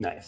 Nice.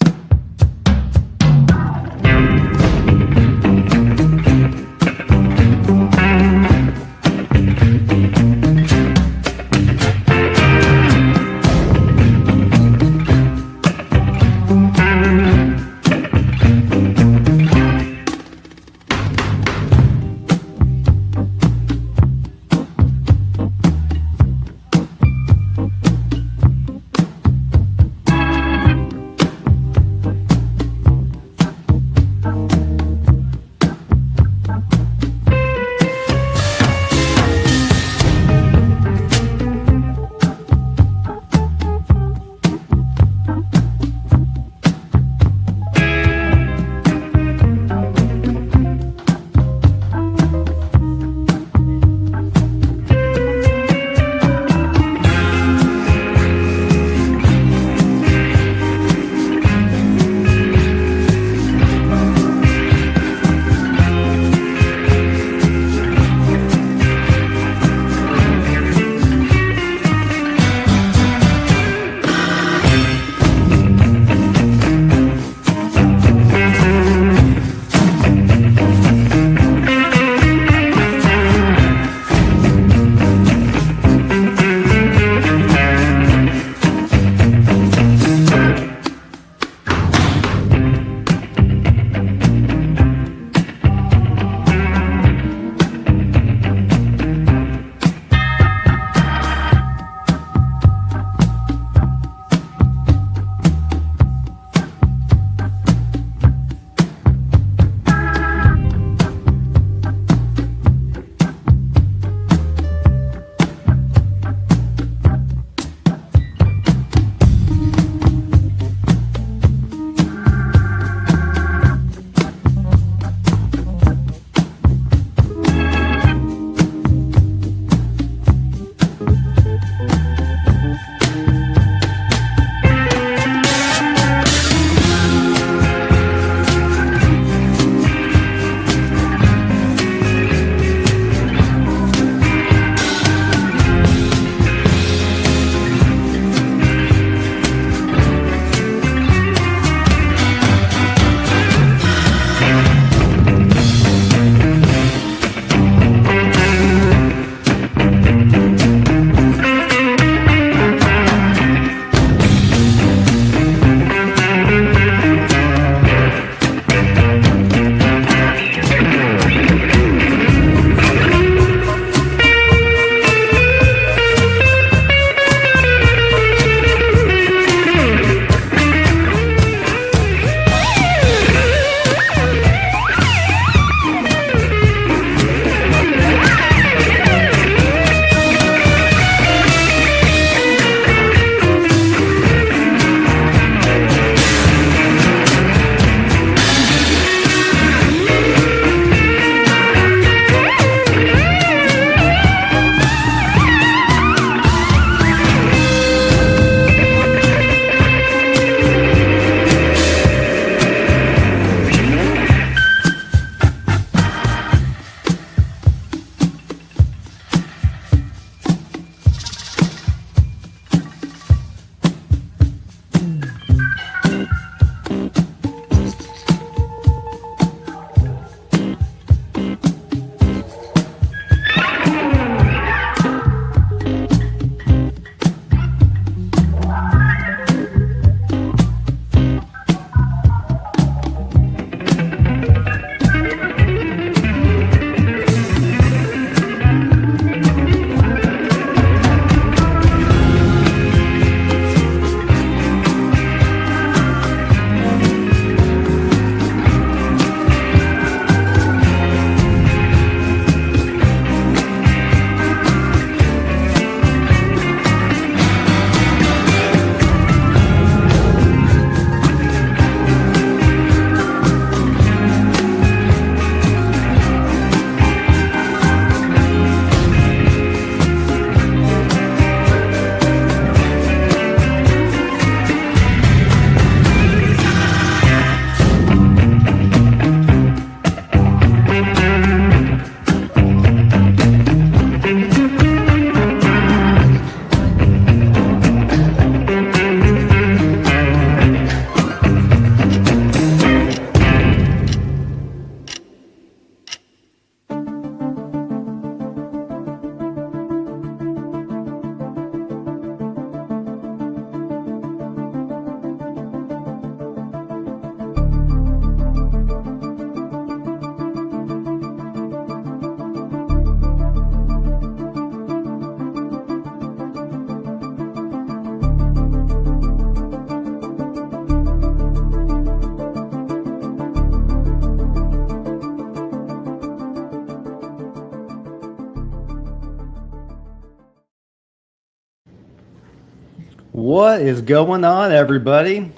What is going on, everybody?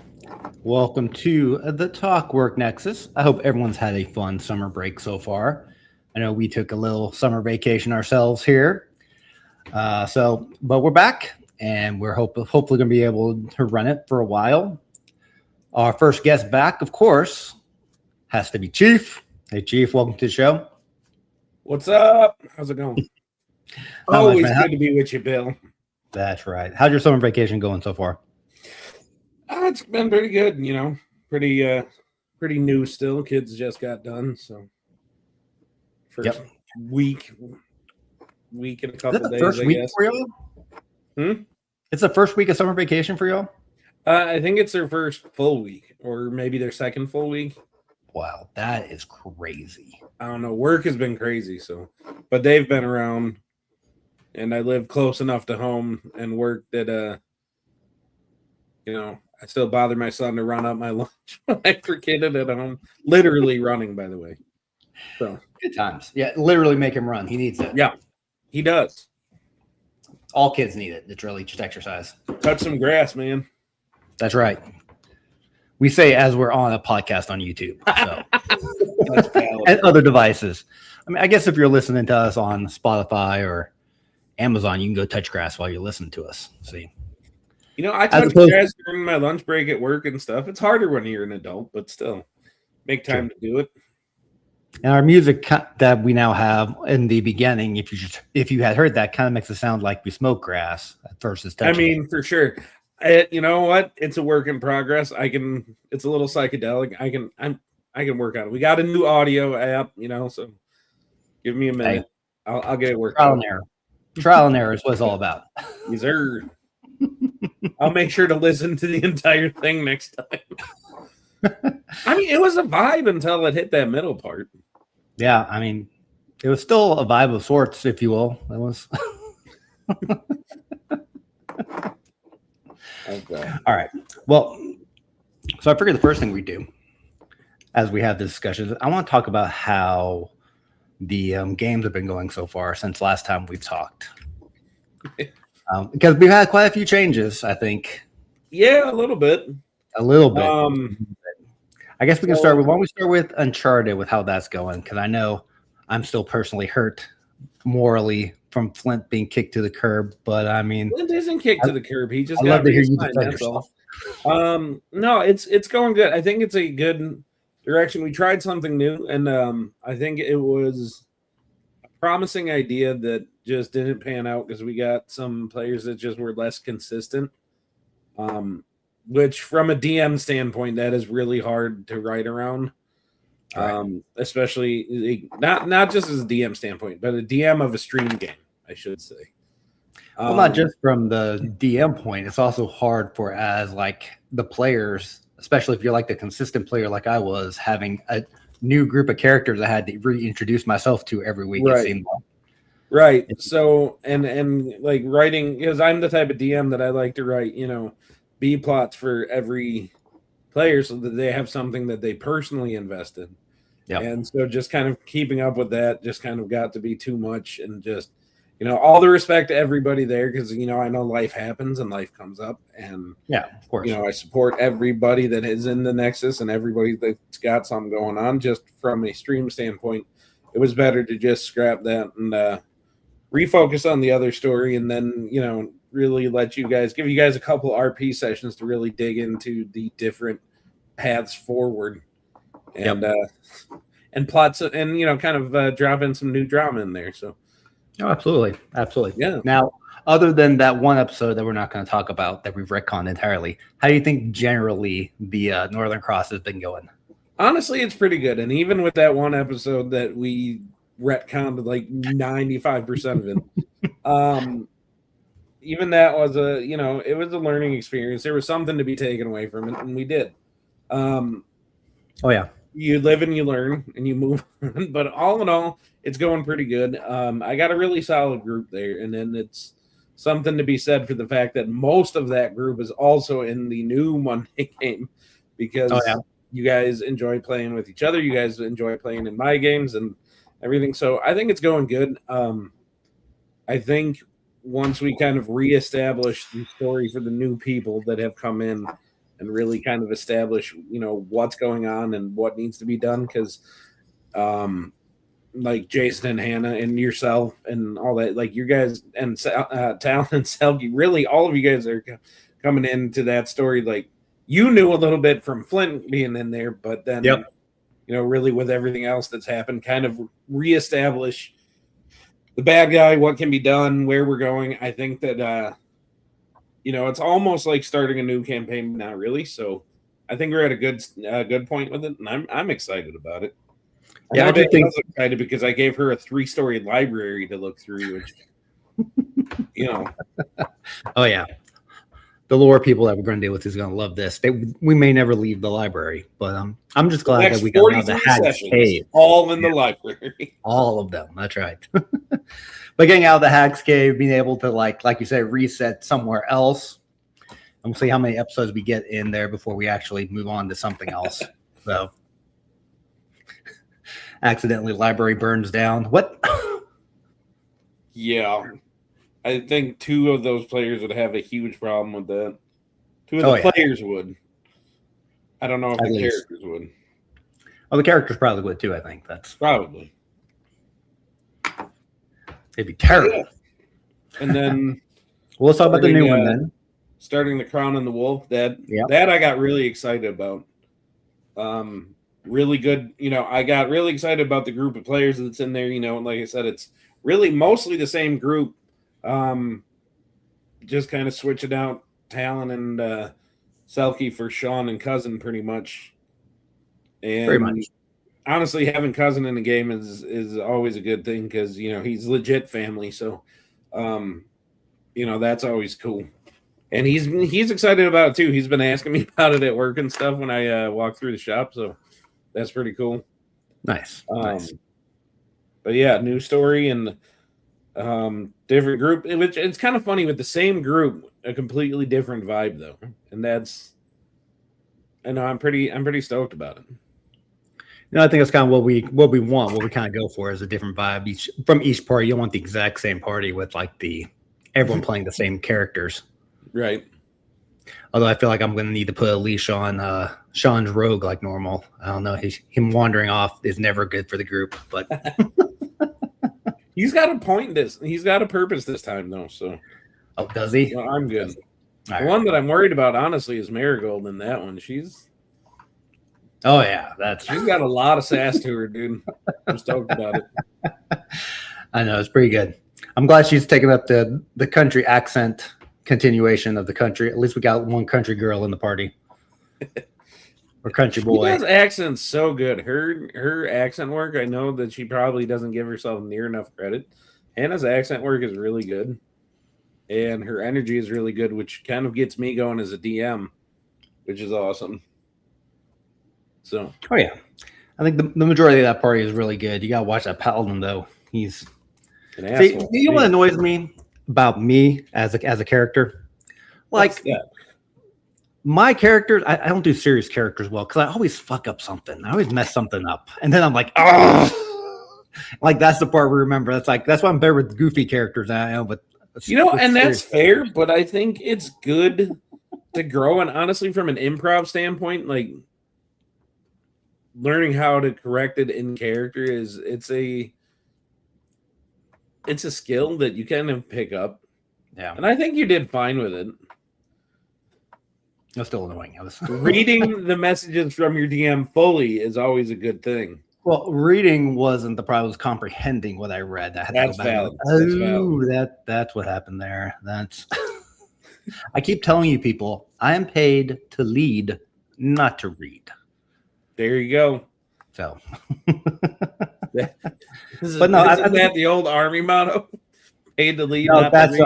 Welcome to the Talk Work Nexus. I hope everyone's had a fun summer break so far. I know we took a little summer vacation ourselves here. But we're back and we're hopefully going to be able to run it for a while. Our first guest back, of course, has to be Chief. Hey, Chief, welcome to the show. What's up? How's it going? Always good to be with you, Bill. That's right. How's your summer vacation going so far? It's been pretty good, pretty new still. Kids just got done, so first week in a couple days. First week for y'all? It's the first week of summer vacation for y'all? I think it's their first full week, or maybe their second full week. Wow, that is crazy. I don't know. Work has been crazy, but they've been around. And I live close enough to home and work that, I still bother my son to run up my lunch when I forget it at home. Literally running, by the way. So good times. Yeah, literally make him run. He needs it. Yeah, he does. All kids need it. It's really just exercise. Cut some grass, man. That's right. We say as we're on a podcast on YouTube. So. And other devices. I mean, I guess if you're listening to us on Spotify or Amazon, you can go touch grass while you're listening to us. See, I touch grass during my lunch break at work and stuff. It's harder when you're an adult, but still, make time to do it. And our music that we now have in the beginning, if you had heard that, kind of makes it sound like we smoke grass versus touching. I mean, for sure. You know what? It's a work in progress. It's a little psychedelic. I can work on it. We got a new audio app, so give me a minute. Hey, I'll get it worked out. Trial and error is what it's all about. Yes, sir. I'll make sure to listen to the entire thing next time. I mean, it was a vibe until it hit that middle part. Yeah, I mean, it was still a vibe of sorts, if you will. It was. Okay. All right. Well, so I figured the first thing we do as we have this discussion, I want to talk about how the games have been going so far since last time we talked. Because we've had quite a few changes, I think. Yeah, a little bit. I guess we can start with, why don't we start with Uncharted, with how that's going? Because I know I'm still personally hurt morally from Flint being kicked to the curb, but I mean, Flint isn't kicked to the curb. He just got reassigned, that's all. No, it's going good. I think it's a good direction. We tried something new, and I think it was a promising idea that just didn't pan out because we got some players that just were less consistent. Which, from a DM standpoint, that is really hard to write around. Right. Especially not just as a DM standpoint, but a DM of a stream game, I should say. Well, not just from the DM point, it's also hard for the players, especially if you're like the consistent player like I was, having a new group of characters I had to reintroduce myself to every week. Right. It seemed like. Right. So and like writing, because I'm the type of DM that I like to write, B plots for every player so that they have something that they personally invest in. Yep. And so just kind of keeping up with that just kind of got to be too much, and just, all the respect to everybody there, because, I know life happens and life comes up, and yeah, of course, I support everybody that is in the Nexus and everybody that's got something going on. Just from a stream standpoint, it was better to just scrap that and refocus on the other story, and then, really give you guys a couple RP sessions to really dig into the different paths forward, and and plots, and kind of drop in some new drama in there. So, oh, absolutely, yeah. Now, other than that one episode that we're not going to talk about that we've retconned entirely, how do you think generally the Northern Cross has been going? Honestly, it's pretty good, and even with that one episode that we retconned like 95% of it. Even that was it was a learning experience. There was something to be taken away from it, and we did. Oh yeah, you live and you learn and you move on. But all in all, it's going pretty good. I got a really solid group there, and then it's something to be said for the fact that most of that group is also in the new Monday game, because you guys enjoy playing with each other. You guys enjoy playing in my games and everything. So I think it's going good. I think once we kind of reestablish the story for the new people that have come in and really kind of establish, what's going on and what needs to be done. Because, like Jason and Hannah and yourself and all that, like you guys and Talon and Selkie, really all of you guys are coming into that story. Like you knew a little bit from Flint being in there, but then, really with everything else that's happened, kind of reestablish the bad guy, what can be done, where we're going. I think that, it's almost like starting a new campaign, but not really. So I think we're at a good point with it, and I'm excited about it. Yeah, I do think I was excited because I gave her a 3-story library to look through, which, Oh yeah, the lore people that we're going to deal with is going to love this. We may never leave the library, but I'm just glad that we got out of the Hag's Cave. All in the library. All of them. That's right. But getting out of the Hag's Cave, being able to like you said, reset somewhere else. And we'll see how many episodes we get in there before we actually move on to something else. So accidentally library burns down. What? Yeah. I think 2 of those players would have a huge problem with that. 2 of the players would. I don't know if the characters would. Oh, the characters probably would too, I think. That's probably. It'd be terrible. Yeah. And then well, let's talk about the new one then. Starting The Crown and the Wolf. That I got really excited about. Really good. I got really excited about the group of players that's in there. And like I said, it's really mostly the same group. Just kind of switching out Talon and Selkie for Sean and Cousin pretty much. And pretty much. Honestly, having Cousin in the game is always a good thing because he's legit family. So that's always cool. And he's excited about it too. He's been asking me about it at work and stuff when I walk through the shop. So that's pretty cool. Nice. Nice. But yeah, new story and different group. Which it's kind of funny with the same group, a completely different vibe though. And I know I'm pretty stoked about it. I think that's kind of what we want. What we kind of go for is a different vibe from each party. You don't want the exact same party with like everyone playing the same characters. Right. Although I feel like I'm going to need to put a leash on Sean's rogue like normal. I don't know. Him wandering off is never good for the group, but he's got a point. He's got a purpose this time though. So, does he? Well, I'm good. The one that I'm worried about, honestly, is Marigold in that one. Oh yeah, she's got a lot of sass to her, dude. I'm stoked about it. I know, it's pretty good. I'm glad she's taking up the country accent continuation of the country. At least we got one country girl in the party. Or country boy. His accent's so good. Her accent work, I know that she probably doesn't give herself near enough credit. Hannah's accent work is really good. And her energy is really good, which kind of gets me going as a DM, which is awesome. So, oh yeah, I think the majority of that party is really good. You gotta watch that Paladin though. He's an asshole. You know what annoys me about me as a character? Like my characters, I don't do serious characters well because I always fuck up something. I always mess something up, and then I'm like, oh, like that's the part we remember. That's why I'm better with goofy characters. I know, but and that's fair. But I think it's good to grow. And honestly, from an improv standpoint, like, learning how to correct it in character it's a skill that you kind of pick up. Yeah. And I think you did fine with it. That's still annoying. Reading the messages from your DM fully is always a good thing. Well, reading wasn't the problem. It was comprehending what I read. That's valid. That's what happened there. That's I keep telling you people, I am paid to lead, not to read. There you go. So, but no, isn't that the old Army motto? Paid to lead. No, that's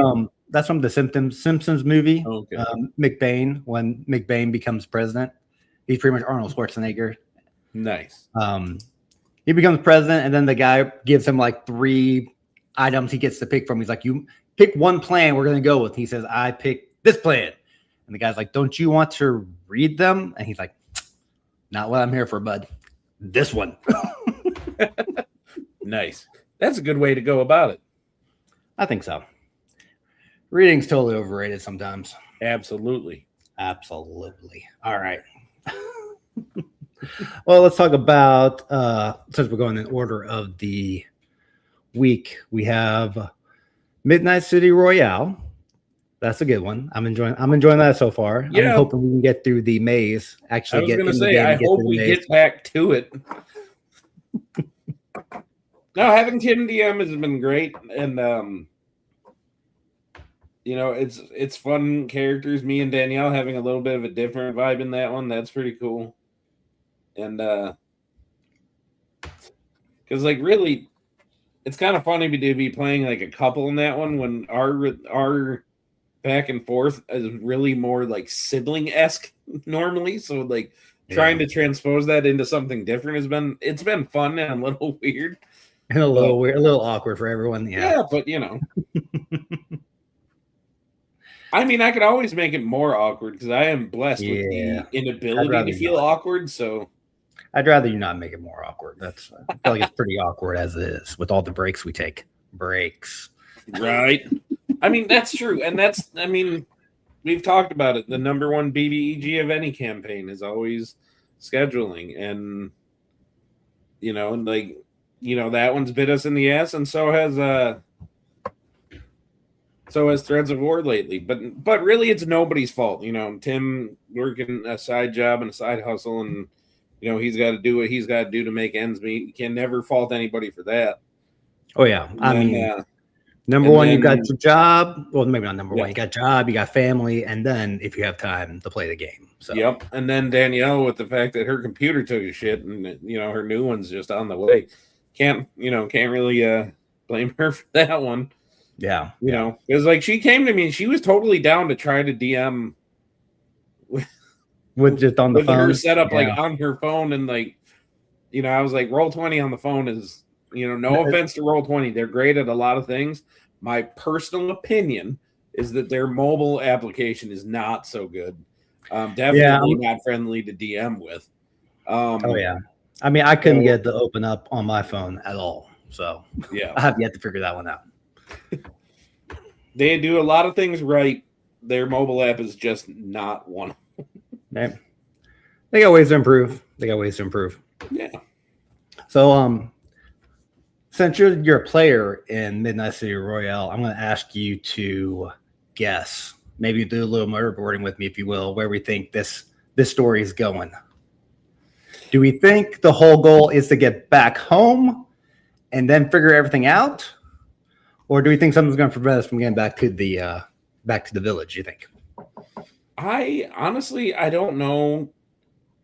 from the Simpsons movie. Okay. McBain, when McBain becomes president, he's pretty much Arnold Schwarzenegger. Nice. He becomes president, and then the guy gives him like 3 items he gets to pick from. He's like, "You pick one plan we're going to go with." He says, "I pick this plan," and the guy's like, "Don't you want to read them?" And he's like, "Not what I'm here for, bud. This one." Nice. That's a good way to go about it. I think so. Reading's totally overrated sometimes. Absolutely. Absolutely. All right. Well, let's talk about since we're going in order of the week, we have Midnight City Royale. That's a good one. I'm enjoying that so far. I'm Yeah. hoping we can get through the maze. I Actually, was get gonna in the say, game I and get hope through the we maze. get back to it. No, having Tim DM has been great, and you know, it's fun characters. Me and Danielle having a little bit of a different vibe in that one. That's pretty cool. And because like really, it's kind of funny to be playing like a couple in that one when our back and forth is really more like sibling esque normally. So like trying to transpose that into something different has been fun and a little weird. And a little weird, a little awkward for everyone. Yeah, but you know. I mean, I could always make it more awkward because I am blessed with the inability to feel awkward. So I'd rather you not make it more awkward. I feel like it's pretty awkward as it is with all the breaks we take. Breaks. Right. I mean, that's true. And I mean, we've talked about it. The number one BBEG of any campaign is always scheduling. And, you know, like, you know, that one's bit us in the ass. And so has Threads of War lately. But really, it's nobody's fault. You know, Tim working a side job and a side hustle, and, you know, he's got to do what he's got to do to make ends meet. You can never fault anybody for that. Oh, yeah. I mean, number one, you got your job. Well, maybe not number one. You got job, you got family, and then if you have time to play the game. So. Yep. And then Danielle with the fact that her computer took a shit and, you know, her new one's just on the way. Can't really blame her for that one. Yeah. You know, because like she came to me and she was totally down to try to DM with just on the phone. Her set up like on her phone, and like, you know, I was like, Roll20 on the phone is, you know, no offense to Roll20, they're great at a lot of things. My personal opinion is that their mobile application is not so good. Definitely not friendly to DM with. Oh yeah, I mean, I couldn't get it to open up on my phone at all. So yeah, I have yet to figure that one out. They do a lot of things right. Their mobile app is just not one. Right. They got ways to improve. Yeah. So since you're a player in Midnight City Royale, I'm going to ask you to guess. Maybe do a little motorboarding with me, if you will, where we think this story is going. Do we think the whole goal is to get back home and then figure everything out, or do we think something's going to prevent us from getting back to the village? You think? I honestly don't know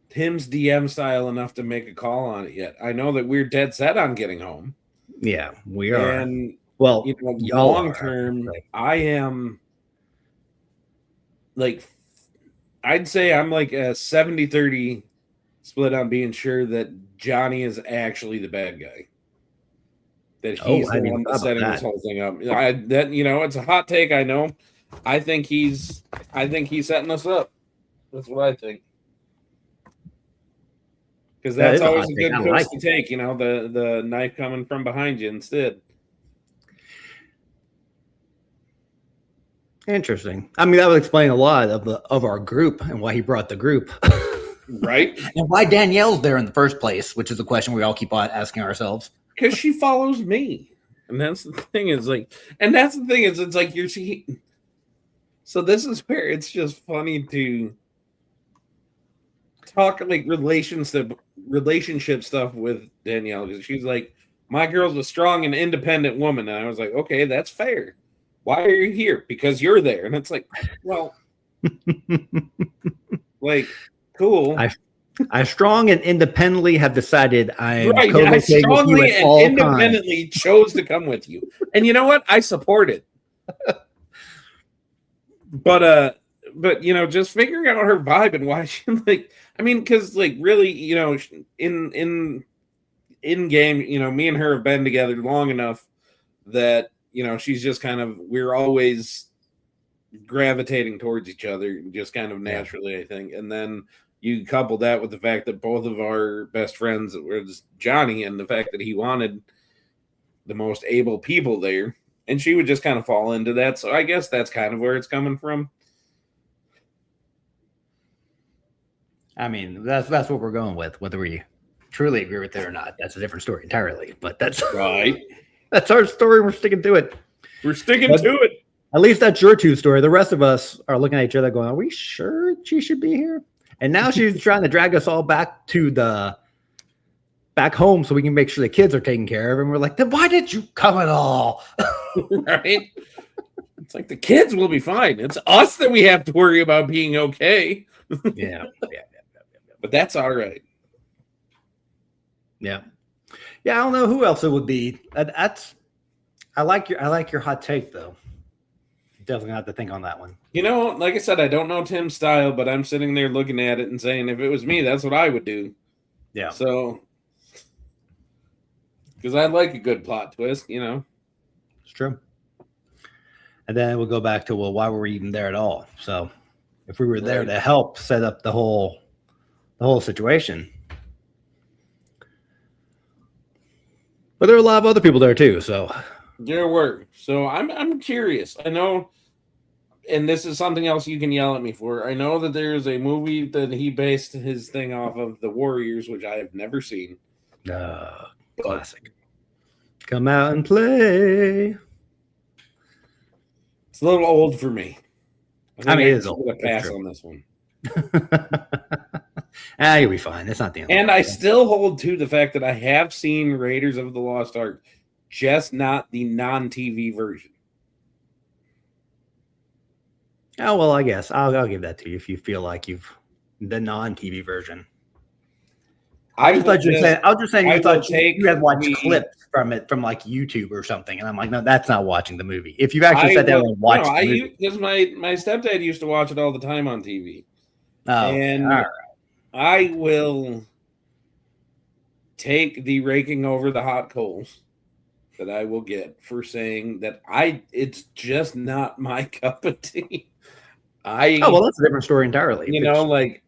Tim's DM style enough to make a call on it yet. I know that we're dead set on getting home. Yeah, we are. And well, you know, long term, right. I am like, I'd say I'm like a 70-30 split on being sure that Johnny is actually the bad guy. That he's the one that's setting this whole thing up. That you know, it's a hot take, I know. I think he's setting us up. That's what I think. Because that's always a good twist to take, you know, the knife coming from behind you instead. Interesting. I mean, that would explain a lot of our group and why he brought the group. Right. And why Danielle's there in the first place, which is a question we all keep on asking ourselves. Because she follows me. And that's the thing is it's like you're seeing. So this is where it's just funny to talk like relationship stuff with Danielle, because she's like, my girl's a strong and independent woman. And I was like, okay, that's fair. Why are you here? Because you're there. And it's like, well, like, cool. I strong and independently have decided I'm right. I strongly and independently chose to come with you. And you know what? I support it. But you know, just figuring out her vibe and why she like, I mean, because like really, you know, in game, you know, me and her have been together long enough that, you know, she's just kind of, we're always gravitating towards each other just kind of naturally, I think. And then you couple that with the fact that both of our best friends was Johnny, and the fact that he wanted the most able people there, And she would just kind of fall into that. So I guess that's kind of where it's coming from. I mean, that's what we're going with. Whether we truly agree with it or not, that's a different story entirely. But that's Right. that's our story. We're sticking to it. We're sticking to it. At least that's your two story. The rest of us are looking at each other going, are we sure she should be here? And now she's trying to drag us all back home so we can make sure the kids are taken care of. And we're like, then why did you come at all? Right? It's like the kids will be fine. It's us that we have to worry about being okay. Yeah. But that's all right. Yeah. Yeah, I don't know who else it would be. I like your hot take though. Definitely have to think on that one. You know, like I said, I don't know Tim's style, but I'm sitting there looking at it and saying, if it was me, that's what I would do. Yeah. So, because I like a good plot twist, you know. It's true. And then we'll go back to, well, why were we even there at all? So if we were there to help set up the whole situation. But there are a lot of other people there too, so There were. So I'm curious. I know, and this is something else you can yell at me for. I know that there's a movie that he based his thing off of, The Warriors, which I have never seen. classic. Come out and play. It's a little old for me. I mean, it is old. I'm gonna pass on this one. You'll be fine. It's not the end. And I still hold to the fact that I have seen Raiders of the Lost Ark, just not the non-TV version. Oh well, I guess I'll give that to you if you feel like you've the non-TV version. I just thought you said I was just saying you thought you had watched clips from it from like YouTube or something, and I'm like, no, that's not watching the movie. If you've actually sat down and watched the movie, because my stepdad used to watch it all the time on TV. Oh, and all right. I will take the raking over the hot coals that I will get for saying that it's just not my cup of tea. Well, that's a different story entirely. You know, like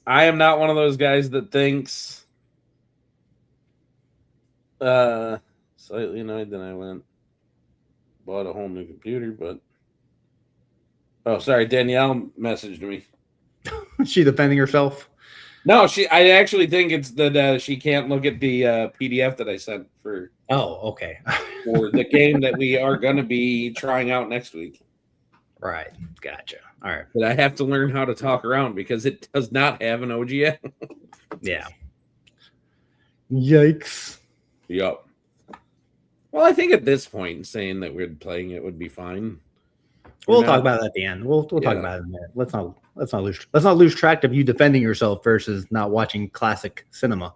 I am not one of those guys that thinks slightly annoyed that I bought a whole new computer, but sorry, Danielle messaged me. Is she defending herself? No, I actually think it's that she can't look at the PDF that I sent for. Oh, okay. For the game that we are going to be trying out next week. Right. Gotcha. All right. But I have to learn how to talk around because it does not have an OGN. Yeah. Yikes. Yup. Well, I think at this point, saying that we're playing it would be fine. We'll talk about it at the end. We'll talk about it in a minute. Let's not lose track of you defending yourself versus not watching classic cinema.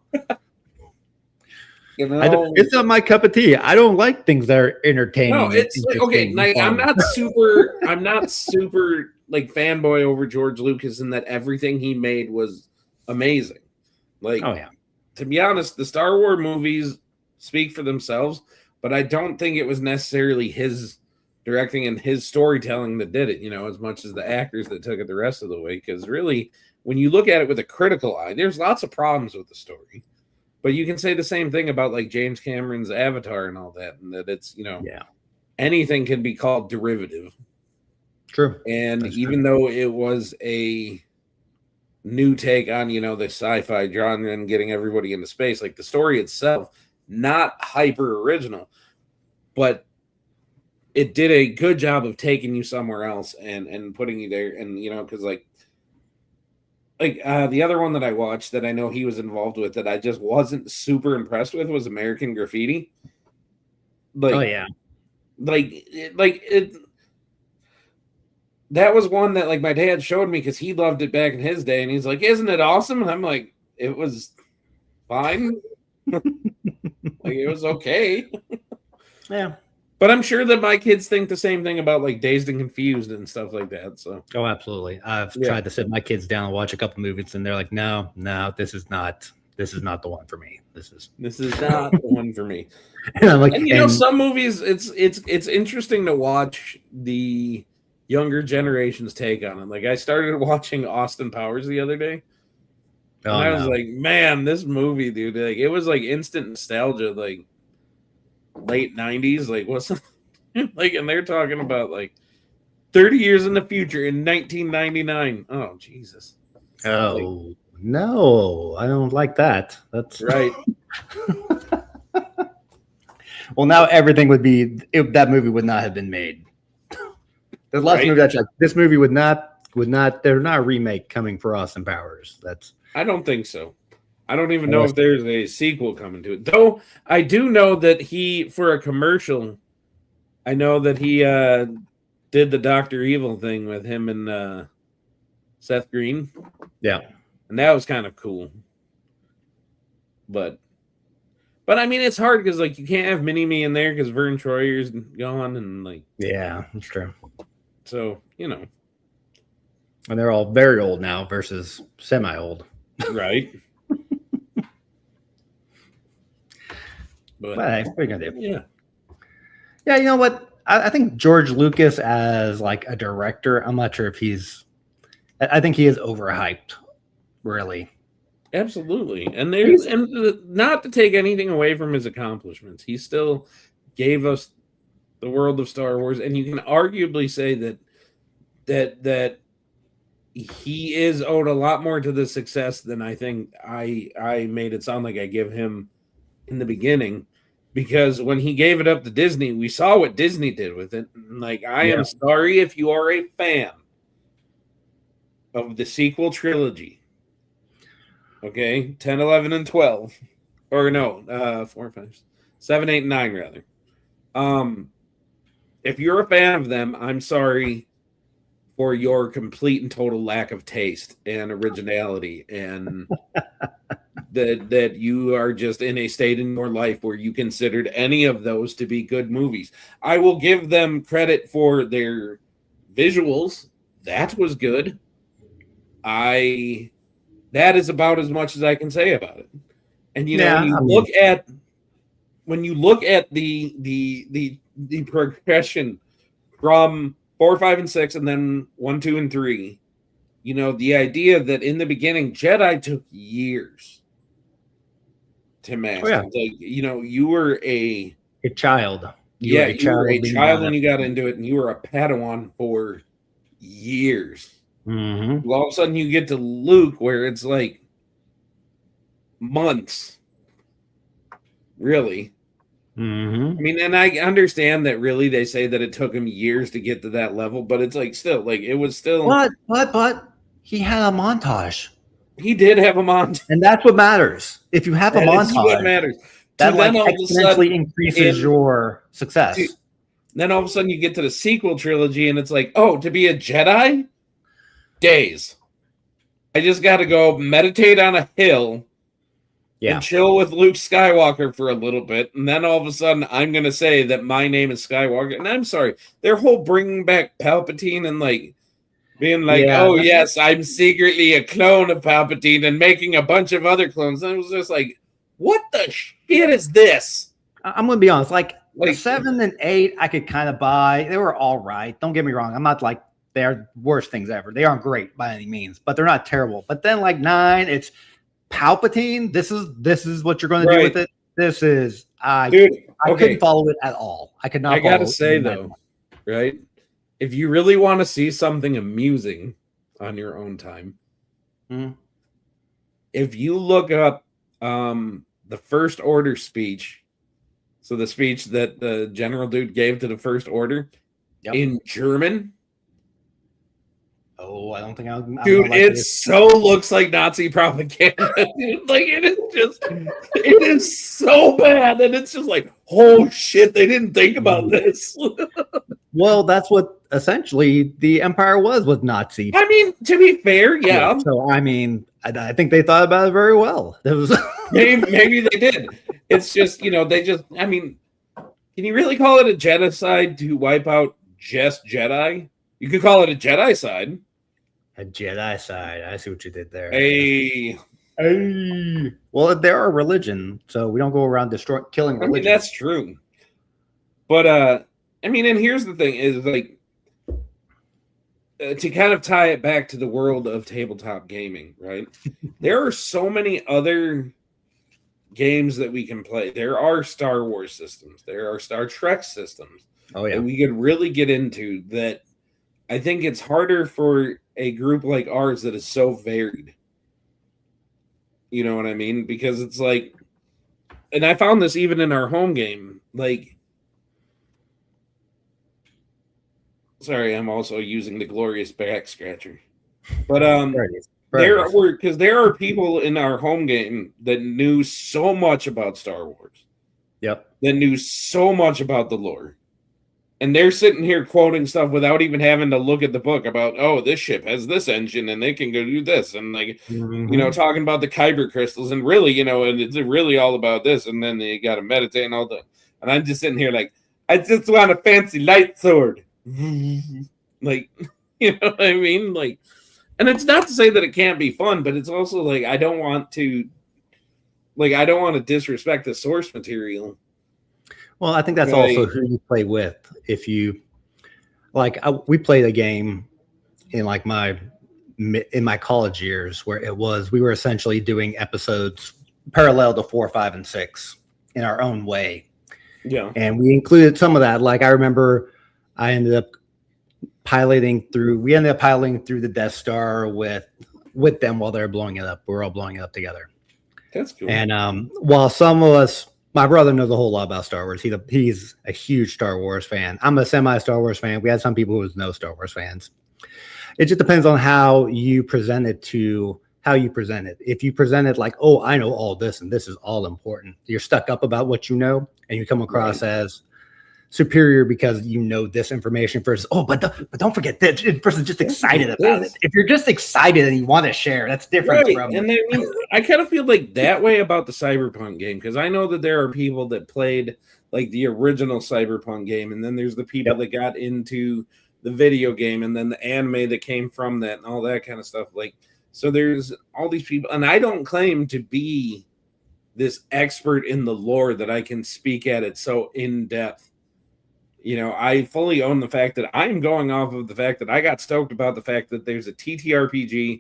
You know, it's not my cup of tea. I don't like things that are entertaining. No, it's like, okay. Like, I'm not super like fanboy over George Lucas in that everything he made was amazing. Like, oh yeah. To be honest, the Star Wars movies speak for themselves, but I don't think it was necessarily his directing and his storytelling that did it, you know, as much as the actors that took it the rest of the way. Because really, when you look at it with a critical eye, there's lots of problems with the story. But you can say the same thing about like James Cameron's Avatar and all that, and that it's, you know, anything can be called derivative. True. And that's even though it was a new take on, you know, the sci-fi genre and getting everybody into space, like the story itself, not hyper original, but it did a good job of taking you somewhere else and putting you there. And, you know, because like the other one that I watched that I know he was involved with that I just wasn't super impressed with was American Graffiti. Like, oh yeah, that was one that like my dad showed me because he loved it back in his day, and he's like, "Isn't it awesome?" And I'm like, "It was fine, like it was okay." Yeah. But I'm sure that my kids think the same thing about like Dazed and Confused and stuff like that. So, oh, absolutely. I've tried to sit my kids down and watch a couple movies, and they're like, "No, this is not the one for me. This is not the one for me." And I'm like, and you know, some movies, it's interesting to watch the younger generation's take on it. Like I started watching Austin Powers the other day, and I was like, "Man, this movie, dude! Like it was like instant nostalgia, like." late 90s. Like, what's like, and they're talking about like 30 years in the future in 1999. Oh, Jesus. Oh, no, I don't like that. That's Right. Well, now everything would be that movie would not have been made. There's lots of movies that like, this movie would not. There's not a remake coming for Austin Powers. That's I don't think so. I don't even know if there's a sequel coming to it. Though I do know that he, for a commercial, I know that he did the Dr. Evil thing with him and Seth Green. Yeah. And that was kind of cool. But I mean, it's hard because like you can't have Mini-Me in there because Vern Troyer's gone and like. Yeah, that's true. So, you know. And they're all very old now versus semi-old. Right. But hey, what are you gonna do? Yeah. Yeah, you know what? I think George Lucas as like a director, I'm not sure if I think he is overhyped, really. Absolutely. And there's not to take anything away from his accomplishments. He still gave us the world of Star Wars, and you can arguably say that he is owed a lot more to the success than I think I made it sound like I give him in the beginning. Because when he gave it up to Disney, we saw what Disney did with it. Like, I am sorry if you are a fan of the sequel trilogy. Okay, 10, 11, and 12. Or no, 4, 5, 7, 8, and 9, rather. If you're a fan of them, I'm sorry for your complete and total lack of taste and originality, and that you are just in a state in your life where you considered any of those to be good movies. I will give them credit for their visuals. That was good. That is about as much as I can say about it. And you know, when you look at the progression from 4, 5, and 6, and then 1, 2, and 3, you know, the idea that in the beginning Jedi took years to master. Like, you know, you were a child. You were a child when you got into it, and you were a Padawan for years. Mm-hmm. Well, all of a sudden you get to Luke where it's like months. Really. Mm-hmm. I mean, and I understand that really they say that it took him years to get to that level, but it's like still, like it was still. But he had a montage. He did have a montage. And that's what matters. If you have a montage, is what matters. That like exponentially increases your success. Then all of a sudden you get to the sequel trilogy and it's like, oh, to be a Jedi? Days. I just got to go meditate on a hill and chill with Luke Skywalker for a little bit. And then all of a sudden I'm going to say that my name is Skywalker. And I'm sorry, their whole bringing back Palpatine and like being like, oh, yes, I'm secretly a clone of Palpatine and making a bunch of other clones. And it was just like, what the shit is this? I'm going to be honest. Like 7 and 8, I could kind of buy. They were all right. Don't get me wrong. I'm not like they're worst things ever. They aren't great by any means, but they're not terrible. But then like 9, it's Palpatine. This is what you're going to do with it. This is I couldn't follow it at all. I could not. I got to say though, right? If you really want to see something amusing on your own time, if you look up the First Order speech, so the speech that the General Dude gave to the First Order in German. Oh, I don't think dude, it so looks like Nazi propaganda. Dude. Like it is so bad, and it's just like, oh shit, they didn't think about this. Well, that's what essentially the Empire was with Nazi. I mean, to be fair, yeah. So I mean, I think they thought about it very well. It was maybe they did. It's just, you know, they just. I mean, can you really call it a genocide to wipe out just Jedi? You could call it a Jedi side. A Jedi side. I see what you did there. Hey. Well, they're a religion, so we don't go around killing religion. I mean, that's true. But I mean, and here's the thing: is like to kind of tie it back to the world of tabletop gaming, right? There are so many other games that we can play. There are Star Wars systems. There are Star Trek systems Oh yeah. that we could really get into that. I think it's harder for a group like ours that is so varied. You know what I mean? Because it's like, and I found this even in our home game. Like, sorry, I'm also using the glorious back scratcher. But There it is. there are people in our home game that knew so much about Star Wars, Yep. that knew so much about the lore. And they're sitting here quoting stuff without even having to look at the book about, oh, this ship has this engine and they can go do this. And like, you know, talking about the Kyber crystals and really, you know, and it's really all about this. And then they got to meditate and all that. And I'm just sitting here like, I just want a fancy light sword. Like, you know what I mean? Like, and it's not to say that it can't be fun, but it's also like, I don't want to disrespect the source material. Well, I think that's Right. also who you play with. If you like, we played a game in like my college years where we were essentially doing episodes parallel to 4, 5, and 6 in our own way. Yeah. And we included some of that. Like I remember we ended up piloting through the Death Star with them while they're blowing it up. We're all blowing it up together. That's cool. And while some of us, my brother knows a whole lot about Star Wars. He's a huge Star Wars fan. I'm a semi-Star Wars fan. We had some people who was no Star Wars fans. It just depends on how you present it. If you present it like, oh, I know all this and this is all important, you're stuck up about what you know, and you come across as superior because you know this information versus, oh, but don't forget that this person's just excited about it. If you're just excited and you want to share, that's different from. And I kind of feel like that way about the Cyberpunk game, because I know that there are people that played like the original Cyberpunk game, and then there's the people that got into the video game, and then the anime that came from that, and all that kind of stuff. Like, so there's all these people, and I don't claim to be this expert in the lore that I can speak at it so in depth. You know, I fully own the fact that I'm going off of the fact that I got stoked about the fact that there's a TTRPG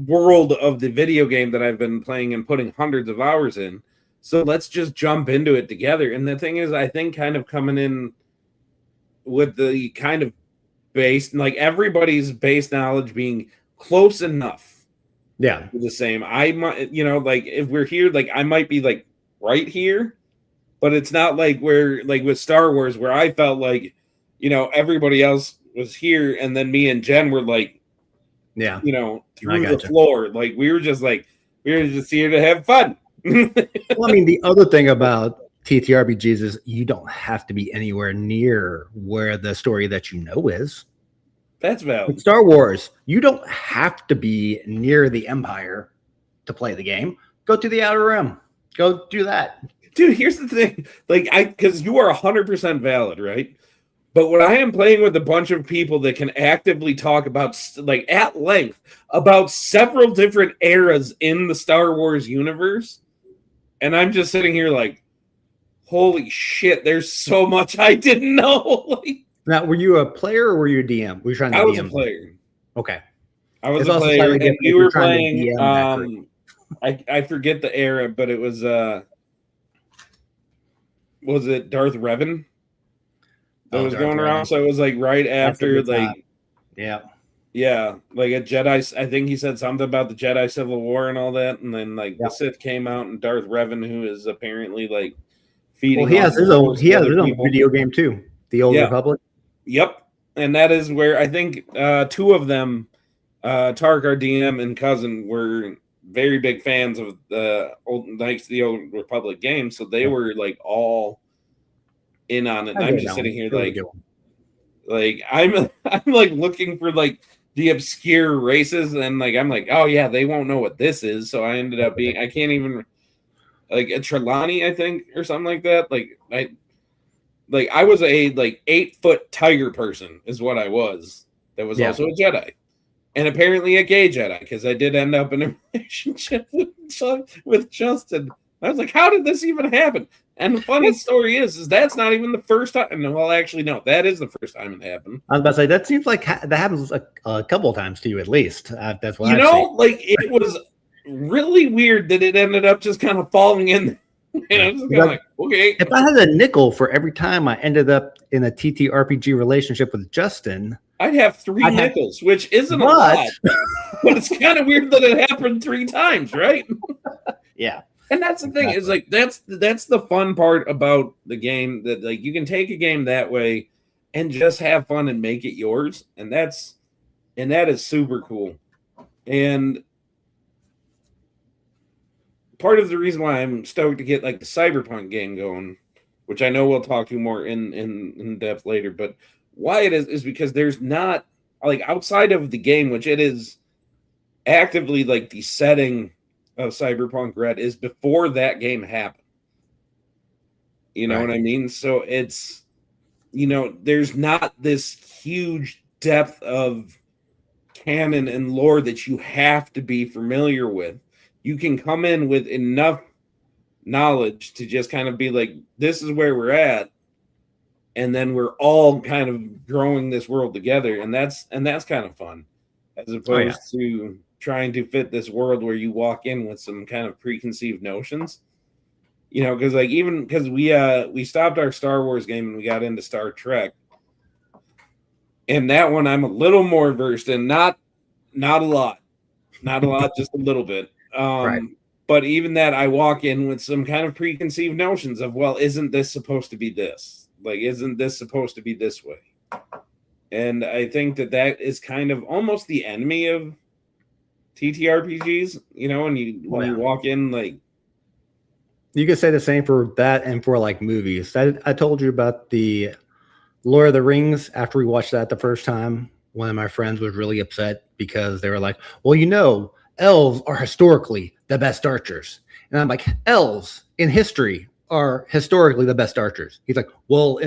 world of the video game that I've been playing and putting hundreds of hours in. So let's just jump into it together. And the thing is, I think kind of coming in with the kind of base, like everybody's base knowledge being close enough. Yeah. The same. I might, you know, like if we're here, like I might be like right here. But it's not like where, like with Star Wars, where I felt like, you know, everybody else was here, and then me and Jen were like, yeah, you know, through the floor. Like we were just here to have fun. Well, I mean, the other thing about TTRPGs is you don't have to be anywhere near where the story that you know is. That's valid. With Star Wars, you don't have to be near the Empire to play the game. Go to the Outer Rim. Go do that. Dude, here's the thing. Like, because you are 100% valid, right? But when I am playing with a bunch of people that can actively talk about, like, at length about several different eras in the Star Wars universe, and I'm just sitting here like, holy shit, there's so much I didn't know. Like, now, were you a player or were you a DM? Were you trying to I was DM? a player. Okay. I was a player, and we were playing, I forget the era, but it was it Darth Revan that was going around? So it was like right after, like, yeah, like a Jedi. I think he said something about the Jedi Civil War and all that, and then like the Sith came out, and Darth Revan, who is apparently like feeding. Well, he has his own video game too, The Old Republic. Yep, and that is where I think two of them, Tark, our DM, and cousin, were very big fans of the Old Republic games, so they were like all in on it. And I'm just sitting here like I'm like looking for like the obscure races, and like I'm like, oh yeah, they won't know what this is. So I ended up being, I can't even, like a Trelawney, I think, or something like that. I was a like 8-foot tiger person is what I was. That was also a Jedi. And apparently a gay Jedi, because I did end up in a relationship with Justin. I was like, how did this even happen? And the funny story is that's not even the first time. Well, actually, no, that is the first time it happened. I was about to say, that seems like that happens a couple of times to you at least. That's what like it was. really weird that it ended up just kind of falling in. And I was kind of like, okay. If I had a nickel for every time I ended up in a TTRPG relationship with Justin, I'd have 3 nickels, which isn't a lot, but it's kind of weird that it happened 3 times, right? Yeah. And that's the thing, is like that's the fun part about the game, that like you can take a game that way and just have fun and make it yours, and that is super cool. And part of the reason why I'm stoked to get like the Cyberpunk game going, which I know we'll talk to more in depth later, but why it is because there's not, like, outside of the game, which it is actively like the setting of Cyberpunk Red is before that game happened. You know what I mean? So it's, there's not this huge depth of canon and lore that you have to be familiar with. You can come in with enough knowledge to just kind of be like, this is where we're at, and then we're all kind of growing this world together, and that's kind of fun, as opposed to trying to fit this world where you walk in with some kind of preconceived notions. Because like, even because we stopped our Star Wars game and we got into Star Trek, and that one I'm a little more versed in, not a lot, just a little bit. But even that, I walk in with some kind of preconceived notions of, well, isn't this supposed to be this? Like, isn't this supposed to be this way? And I think that is kind of almost the enemy of TTRPGs, when you walk in, like, you could say the same for that and for like movies. I told you about the Lord of the Rings. After we watched that the first time, one of my friends was really upset because they were like, well, elves are historically the best archers. And I'm like, elves in history are historically the best archers. He's like, well,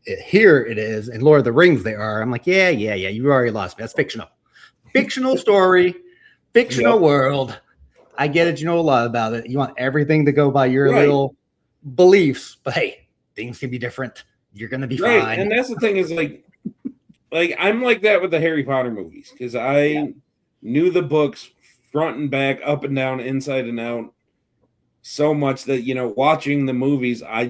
here it is. In Lord of the Rings, they are. I'm like, yeah. You already lost me. That's fictional. Fictional story, fictional world. I get it. You know a lot about it. You want everything to go by your little beliefs. But hey, things can be different. You're going to be fine. And that's the thing, is like I'm like that with the Harry Potter movies, because I knew the books front and back, up and down, inside and out, so much that, watching the movies, I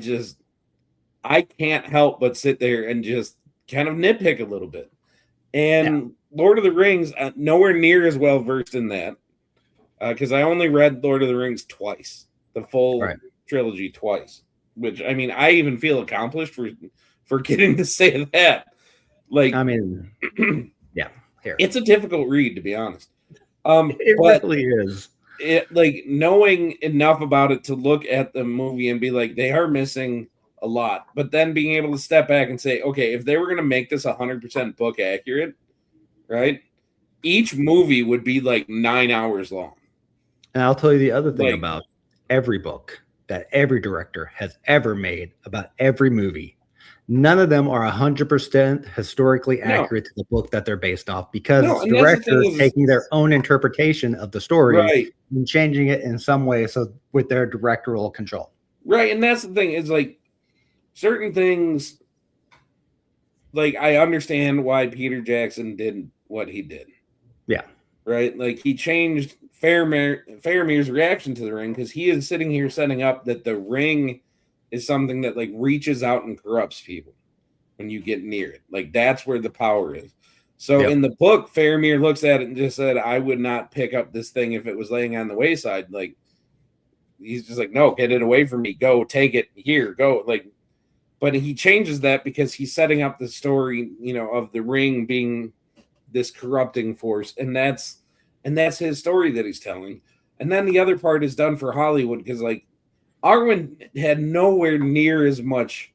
can't help but sit there and just kind of nitpick a little bit. And Lord of the Rings, nowhere near as well versed in that, because I only read Lord of the Rings twice, the full trilogy twice, which, I mean, I even feel accomplished for getting to say that. Like, I mean, it's a difficult read, to be honest. It really is. It, like, knowing enough about it to look at the movie and be like, they are missing a lot, but then being able to step back and say, okay, if they were going to make this 100% book accurate, right, each movie would be like 9 hours long. And I'll tell you the other thing about every book that every director has ever made about every movie. None of them are 100% historically accurate to the book that they're based off, because directors taking their own interpretation of the story and changing it in some way, so with their directorial control. Right, and that's the thing, is like, certain things, like, I understand why Peter Jackson did what he did. Yeah. Right? Like, he changed Faramir's reaction to the ring, because he is sitting here setting up that the ring is something that, like, reaches out and corrupts people when you get near it. Like, that's where the power is. So in the book, Faramir looks at it and just said, I would not pick up this thing if it was laying on the wayside. Like, he's just like, no, get it away from me. Go, take it here, go. Like, but he changes that because he's setting up the story, of the ring being this corrupting force. And that's his story that he's telling. And then the other part is done for Hollywood, because, like, Arwen had nowhere near as much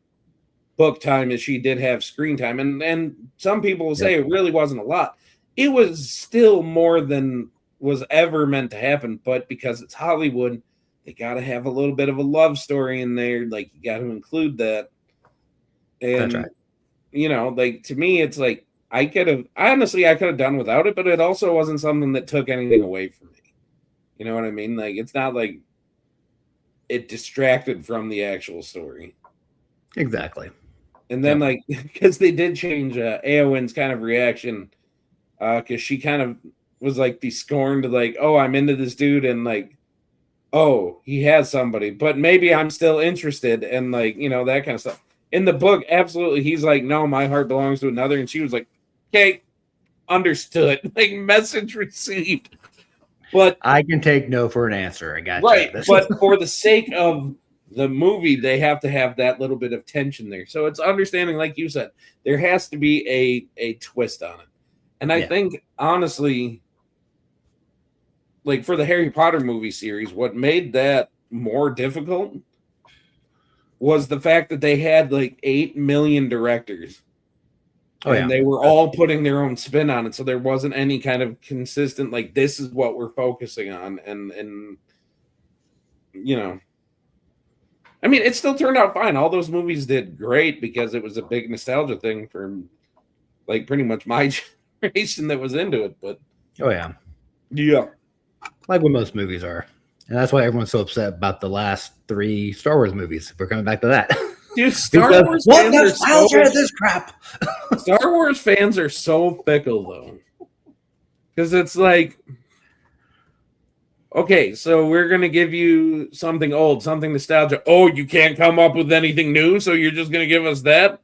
book time as she did have screen time. And some people will say it really wasn't a lot. It was still more than was ever meant to happen. But because it's Hollywood, they got to have a little bit of a love story in there. Like, you got to include that. And, like, to me, it's like, I could have done without it, but it also wasn't something that took anything away from me. You know what I mean? Like, it's not like it distracted from the actual story. Exactly. And then, like, because they did change Eowyn's kind of reaction, because she kind of was like the scorned, like, oh, I'm into this dude, and like, oh, he has somebody, but maybe I'm still interested, and like, that kind of stuff. In the book, absolutely, he's like, no, my heart belongs to another, and she was like, okay, understood, like, message received. But I can take no for an answer. I got right, you. but for the sake of the movie, they have to have that little bit of tension there. So it's understanding, like you said, there has to be a twist on it. And I think, honestly, like for the Harry Potter movie series, what made that more difficult was the fact that they had like 8 million directors. And they were all putting their own spin on it. So there wasn't any kind of consistent, like, this is what we're focusing on. And I mean, it still turned out fine. All those movies did great because it was a big nostalgia thing for like pretty much my generation that was into it. But yeah, like what most movies are, and that's why everyone's so upset about the last 3 Star Wars movies. We're coming back to that. Dude, Star Wars fans are so, this crap. Star Wars fans are so fickle though, because it's like, okay, so we're gonna give you something old, something nostalgia. Oh, you can't come up with anything new, so you're just gonna give us that?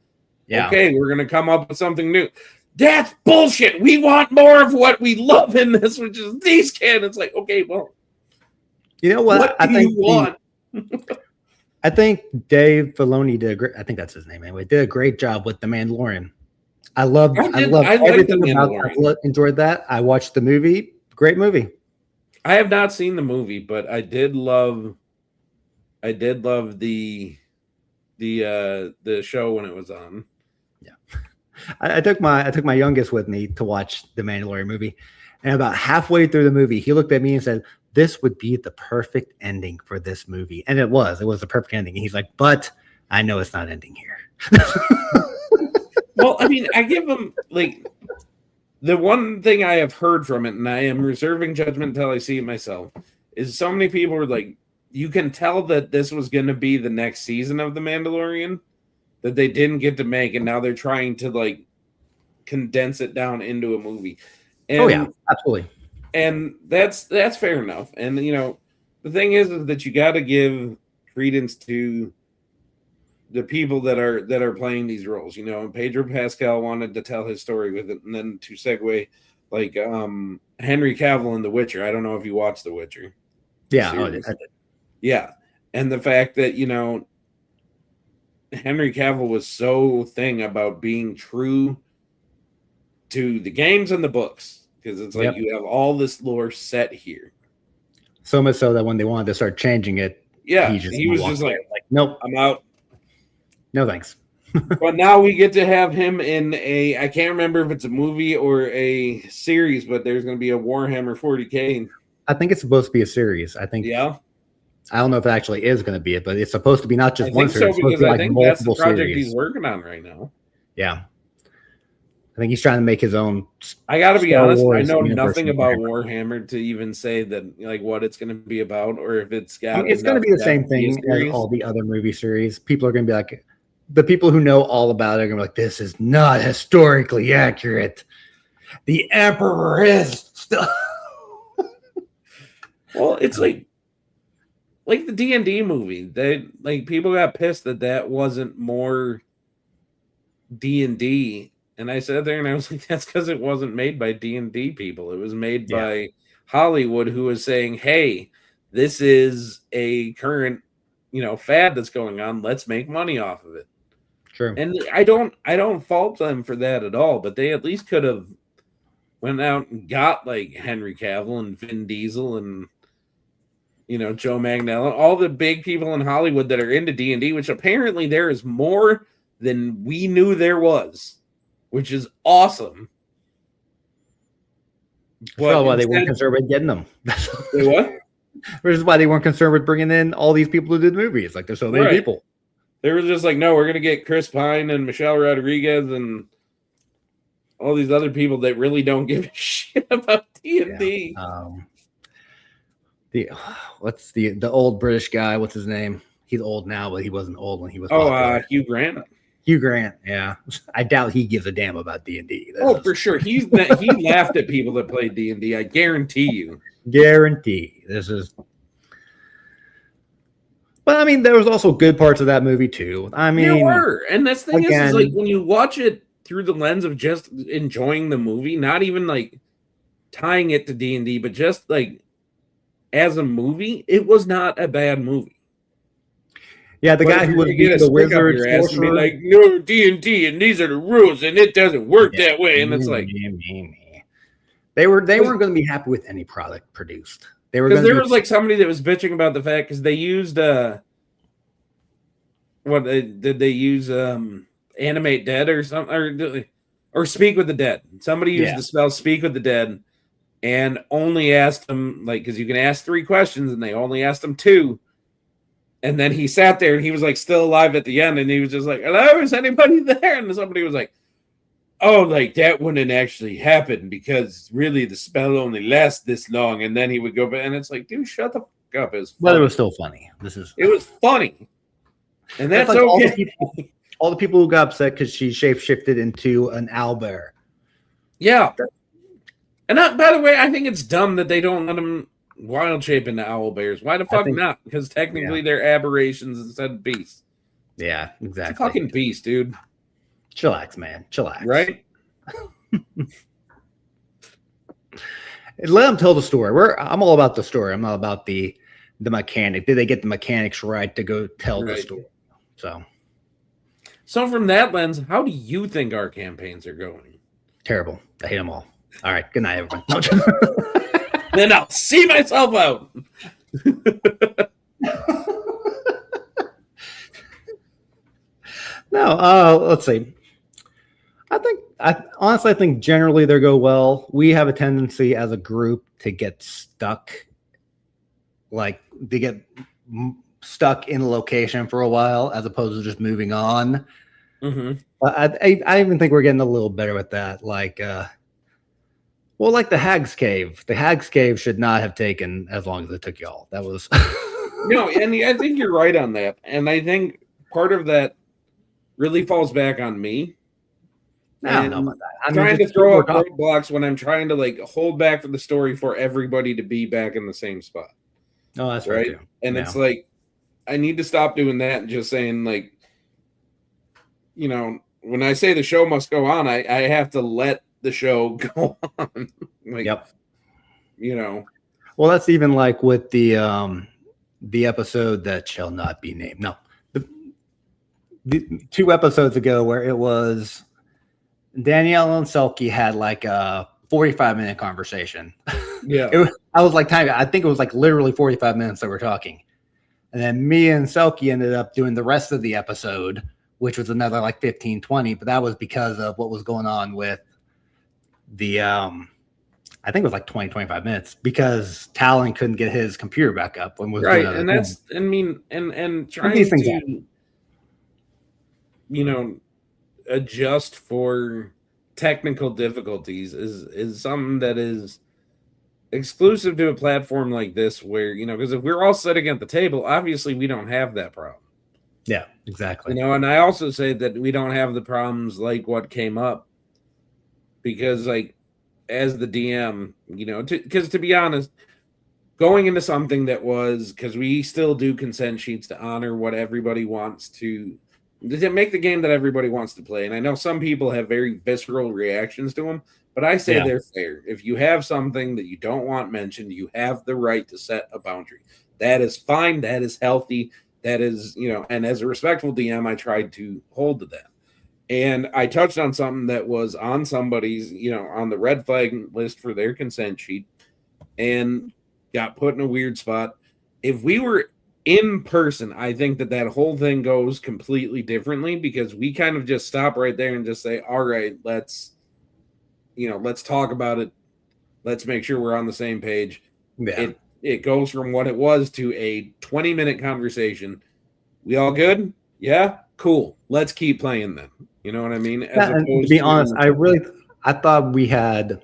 Yeah. Okay, we're gonna come up with something new. That's bullshit. We want more of what we love in this, which is these canons. Like, okay, well, you know what? I think you want. I think Dave Filoni I think that's his name anyway, did a great job with The Mandalorian. I loved everything about it. I enjoyed that. I watched the movie. Great movie. I have not seen the movie, but I did love the show when it was on. Yeah. I took my youngest with me to watch the Mandalorian movie, and about halfway through the movie, he looked at me and said, "This would be the perfect ending for this movie." And it was the perfect ending. And he's like, "But I know it's not ending here." Well, I mean, I give him like the one thing I have heard from it, and I am reserving judgment until I see it myself, is so many people were like, you can tell that this was going to be the next season of The Mandalorian that they didn't get to make, and now they're trying to like condense it down into a movie. And, oh yeah, absolutely. And that's fair enough. And the thing is that you got to give credence to the people that are playing these roles. Pedro Pascal wanted to tell his story with it, and then to segue, like Henry Cavill in The Witcher. I don't know if you watched The Witcher. Yeah, I did. Yeah, and the fact that Henry Cavill was so thing about being true to the games and the books, because it's like you have all this lore set here. So much so that when they wanted to start changing it, he was just like, nope, I'm out. No thanks. But now we get to have him in I can't remember if it's a movie or a series, but there's going to be a Warhammer 40K. I think it's supposed to be a series. I think. Yeah. I don't know if it actually is going to be it, but it's supposed to be not just one series. So, because I think that's the project he's working on right now. Yeah. I think he's trying to make his own. I got to be honest. I know nothing about Warhammer to even say that, like, what it's going to be about, or if it's got. It's going to be the same thing as all the other movie series. People are going to be like, the people who know all about it are going to be like, this is not historically accurate. The Emperor is still. Well, it's like the D&D movie. They like people got pissed that wasn't more D&D. And I sat there and I was like, that's because it wasn't made by D&D people. It was made by Hollywood, who was saying, hey, this is a current, fad that's going on. Let's make money off of it. True. And I don't fault them for that at all, but they at least could have went out and got like Henry Cavill and Vin Diesel and Joe Manganiello, all the big people in Hollywood that are into D&D, which apparently there is more than we knew there was. Which is awesome. Well, why they weren't concerned with getting them. What? Which is why they weren't concerned with bringing in all these people to do the movies. Like, there's so many people. They were just like, no, we're going to get Chris Pine and Michelle Rodriguez and all these other people that really don't give a shit about D&D. Yeah. What's the old British guy? What's his name? He's old now, but he wasn't old when he was. Hugh Grant. Hugh Grant, yeah. I doubt he gives a damn about D&D. Oh, for sure. He laughed at people that played D&D. I guarantee you. Guarantee. This is. But I mean, there was also good parts of that movie too. I mean, There were, and that's the thing again, is like when you watch it through the lens of just enjoying the movie, not even like tying it to D&D, but just like as a movie, it was not a bad movie. yeah, the guy who was the wizard and be like, no D&D, and these are the rules, and it doesn't work that way, and it's like they weren't going to be happy with any product produced. They were because there was like somebody that was bitching about the fact because they used what did they use Animate Dead or something or Speak with the Dead. Somebody used the spell Speak with the Dead and only asked them like because you can ask 3 questions and they only asked them 2. And then he sat there and he was like still alive at the end and he was just like, hello, is anybody there? And somebody was like, oh, like that wouldn't actually happen because really the spell only lasts this long. And then he would go back and it's like, dude, shut the fuck up. It was still funny. It was funny. And that's like okay. All the people who got upset because she shapeshifted into an owlbear. Yeah. And by the way, I think it's dumb that they don't let them wild shape into owl bears. Why the fuck not? Because technically they're aberrations instead of beasts. Yeah, exactly. It's a fucking beast, dude. Chillax, man. Chillax. Right? Let them tell the story. I'm all about the story. I'm not about the mechanic. Did they get the mechanics right to go tell the story? So from that lens, how do you think our campaigns are going? Terrible. I hate them all. All right. Good night, everyone. Then I'll see myself out. No, let's see. I honestly think generally they go well. We have a tendency as a group to get stuck, like to get stuck in a location for a while as opposed to just moving on. Mm-hmm. I even think we're getting a little better with that. Like, like the Hag's Cave. The Hag's Cave should not have taken as long as it took y'all. That was no, and I think you're right on that. And I think part of that really falls back on me. I don't know about that. I'm trying to throw up roadblocks when I'm trying to like hold back for the story for everybody to be back in the same spot. Oh, that's right. And it's like I need to stop doing that and just saying like, you know, when I say the show must go on, I have to let the show go on. Like, you know. Well, that's even like with the episode that shall not be named. No, the 2 episodes ago where it was Danielle and Selkie had like a 45-minute conversation. Yeah. I was like, I think it was like literally 45 minutes that we're talking. And then me and Selkie ended up doing the rest of the episode, which was another like 15, 20. But that was because of what was going on with the, I think it was like 20, 25 minutes because Talon couldn't get his computer back up. And and that's, I mean, and trying to, you know, adjust for technical difficulties is something that is exclusive to a platform like this where, you know, because if we're all sitting at the table, obviously we don't have that problem. Yeah, exactly. You know, and I also say that we don't have the problems like what came up because like as the DM, you know, because to be honest, going into something that was because we still do consent sheets to honor what everybody wants to make the game that everybody wants to play. And I know some people have very visceral reactions to them, but I say they're fair. If you have something that you don't want mentioned, you have the right to set a boundary. That is fine. That is healthy. That is, you know, and as a respectful DM, I tried to hold to that. And I touched on something that was on somebody's, you know, on the red flag list for their consent sheet and got put in a weird spot. If we were in person, I think that whole thing goes completely differently because we kind of just stop right there and just say, all right, let's talk about it. Let's make sure we're on the same page. Yeah. It goes from what it was to a 20-minute conversation. We all good? Yeah, cool. Let's keep playing then. You know what I mean? To be honest, I thought we had,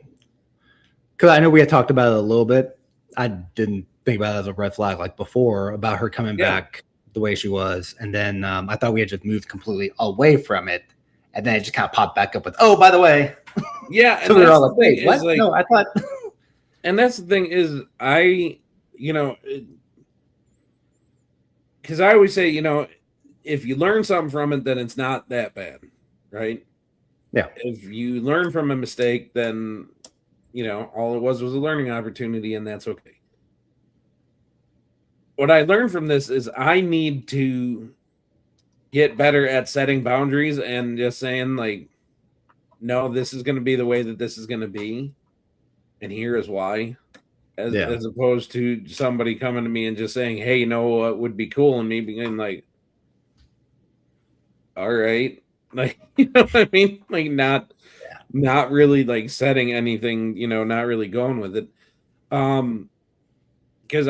because I know we had talked about it a little bit. I didn't think about it as a red flag like before about her coming back the way she was, and then I thought we had just moved completely away from it, and then it just kind of popped back up with, oh, by the way. Yeah, and So we were that's all the like, wait, thing what? is, like, No, I thought. and that's the thing is, because I always say, if you learn something from it, then it's not that bad, right? Yeah. If you learn from a mistake, then all it was a learning opportunity, and that's okay. What I learned from this is I need to get better at setting boundaries and just saying, like, no, this is going to be the way that this is going to be, and here is why. As opposed to somebody coming to me and just saying, hey, what would be cool, and me being like, all right, like, you know what I mean? Like, not really like setting anything, not really going with it. Because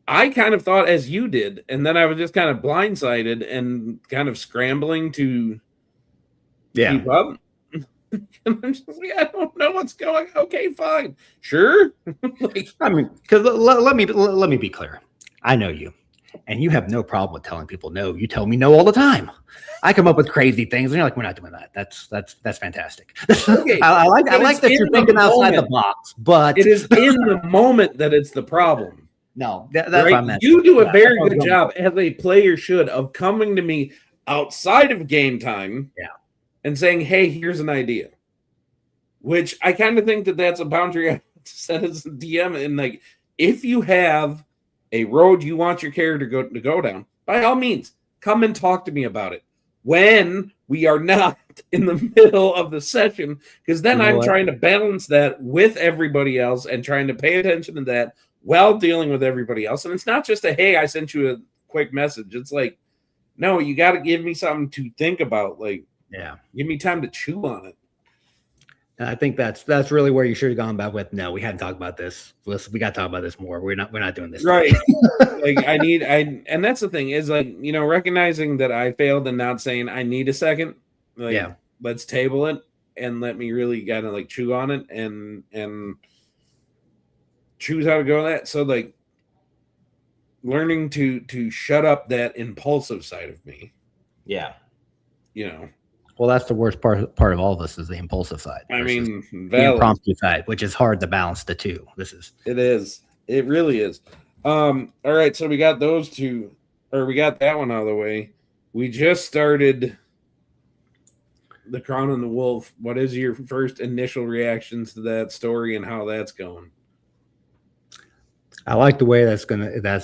I kind of thought as you did, and then I was just kind of blindsided and kind of scrambling to keep up. And I'm just like, I don't know what's going. Okay, fine, sure. Like, I mean, because let me be clear. I know you, and you have no problem with telling people no. You tell me no all the time. I come up with crazy things, and you're like, "We're not doing that." That's fantastic. Okay, I like that you're thinking outside the box, but it is in the moment that it's the problem. No, that's right? what I meant. You do a very good job, as a player should, of coming to me outside of game time, and saying, "Hey, here's an idea." Which I kind of think that that's a boundary I set as a DM. And like, if you have a road you want your character to go down, by all means, come and talk to me about it. When we are not in the middle of the session, because then I'm trying to balance that with everybody else and trying to pay attention to that while dealing with everybody else. And it's not just a, hey, I sent you a quick message. It's like, no, you got to give me something to think about. Like, give me time to chew on it. I think that's really where you should have gone back with. No, we hadn't talked about this. We got to talk about this more. We're not doing this. Right. Like and that's the thing is, like, recognizing that I failed and not saying I need a second. Like, let's table it and let me really kind of like chew on it and choose how to go with that. So like learning to shut up that impulsive side of me. Yeah. Well, that's the worst part of all of this is the impulsive side. I mean, the impromptu side, which is hard to balance the two. It is. It really is. All right, so we got those two, or we got that one out of the way. We just started The Crown and the Wolf. What is your first initial reactions to that story and how that's going? I like the way that's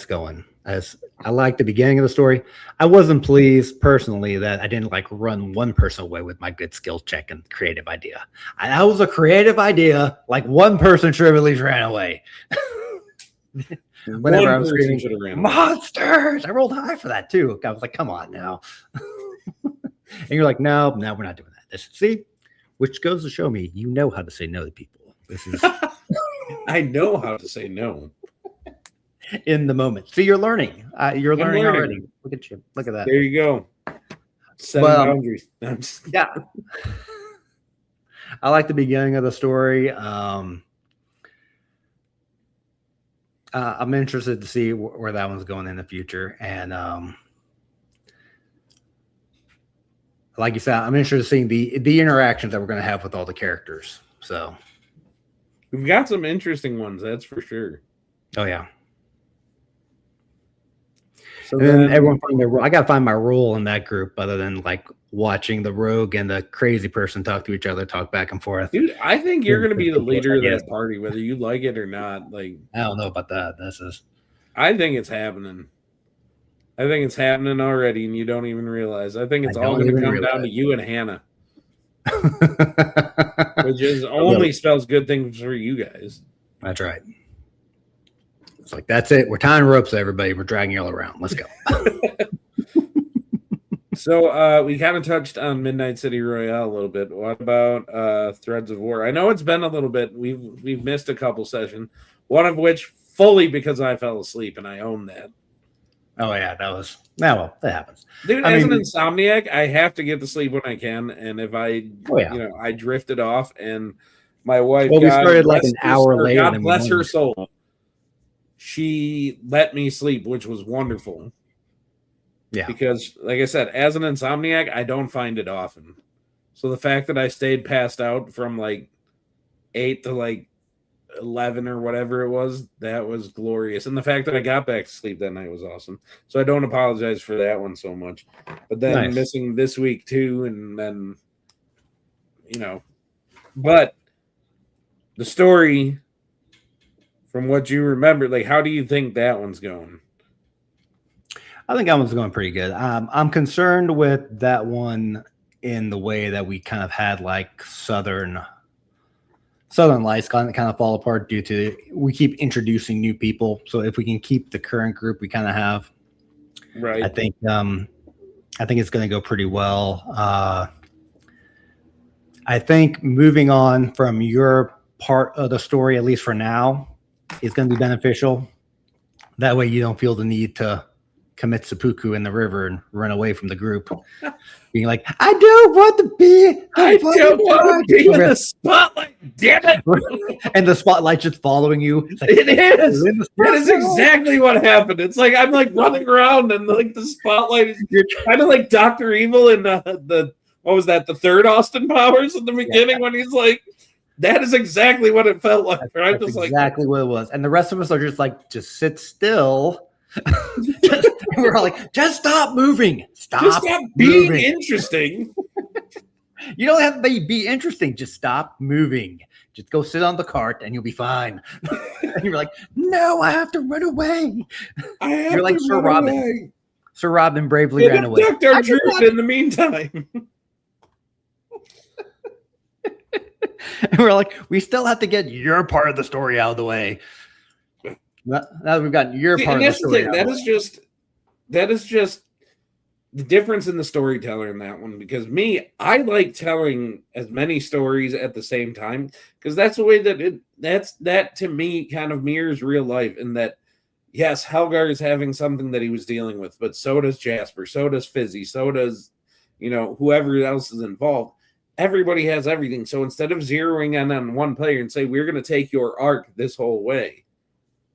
going. As I like the beginning of the story. I wasn't pleased personally that I didn't like run one person away with my good skill check and creative idea. That was a creative idea. Like one person should have at least ran away. Whenever I was screaming, monsters, I rolled high for that too. I was like, come on now. And you're like, no, we're not doing that. See, which goes to show me you know how to say no to people. This is I know how to say no. In the moment. See, you're learning. You're learning already. Look at you. Look at that. There you go. Setting boundaries. Yeah. I like the beginning of the story. I'm interested to see where that one's going in the future. And like you said, I'm interested in seeing the interactions that we're going to have with all the characters. So we've got some interesting ones, that's for sure. Oh, yeah. So then everyone find their role. I got to find my role in that group other than like watching the rogue and the crazy person talk to each other, talk back and forth. Dude, I think you're going to be the leader of that party, whether you like it or not. Like, I don't know about that. I think it's happening. I think it's happening already, and you don't even realize. I think it's all going to come down to you and Hannah. Which is only spells good things for you guys. That's right. It's like, that's it. We're tying ropes, everybody. We're dragging y'all around. Let's go. So we kind of touched on Midnight City Royale a little bit. What about Threads of War? I know it's been a little bit. We've missed a couple sessions, one of which fully because I fell asleep, and I own that. Oh, yeah, that happens. Dude, as an insomniac, I have to get to sleep when I can, and if I, I drifted off, and my wife, we started like an hour later. God bless her soul. she let me sleep, which was wonderful. Yeah. Because, like I said, as an insomniac, I don't find it often. So the fact that I stayed passed out from like 8 to like 11 or whatever it was, that was glorious. And the fact that I got back to sleep that night was awesome. So I don't apologize for that one so much. But then Nice. missing this week too, and then, but the story, from what you remember, like, how do you think that one's going? I think that one's going pretty good. I'm concerned with that one in the way that we kind of had like Southern Lights kind of fall apart due to we keep introducing new people. So if we can keep the current group we kind of have, Right. I think it's going to go pretty well. I think moving on from your part of the story, at least for now, is going to be beneficial. That way you don't feel the need to commit seppuku in the river and run away from the group. Being like, I don't want to be. I don't want to be in the spotlight. Damn it! And the spotlight just following you. It's like, It is. That is exactly what happened. It's like I'm like running around and like the spotlight is. You're kind of like Dr. Evil in the what was that? The third Austin Powers in the beginning when he's like. That is exactly what it felt like. Right? That's exactly what it was. And the rest of us are just like, just sit still. We're all like, just stop moving. Stop being interesting. You don't have to be interesting. Just stop moving. Just go sit on the cart and you'll be fine. And you're like, no, I have to run away. You're like Sir Robin. Away. Sir Robin bravely ran away. Our druid in the meantime. And we're like, we still have to get your part of the story out of the way. Now that we've got your part of the story. That is just the difference in the storyteller in that one. Because I like telling as many stories at the same time because that's the way that to me kind of mirrors real life. In that, yes, Helgar is having something that he was dealing with, but so does Jasper, so does Fizzy, so does whoever else is involved. Everybody has everything. So instead of zeroing in on one player and say, we're going to take your arc this whole way,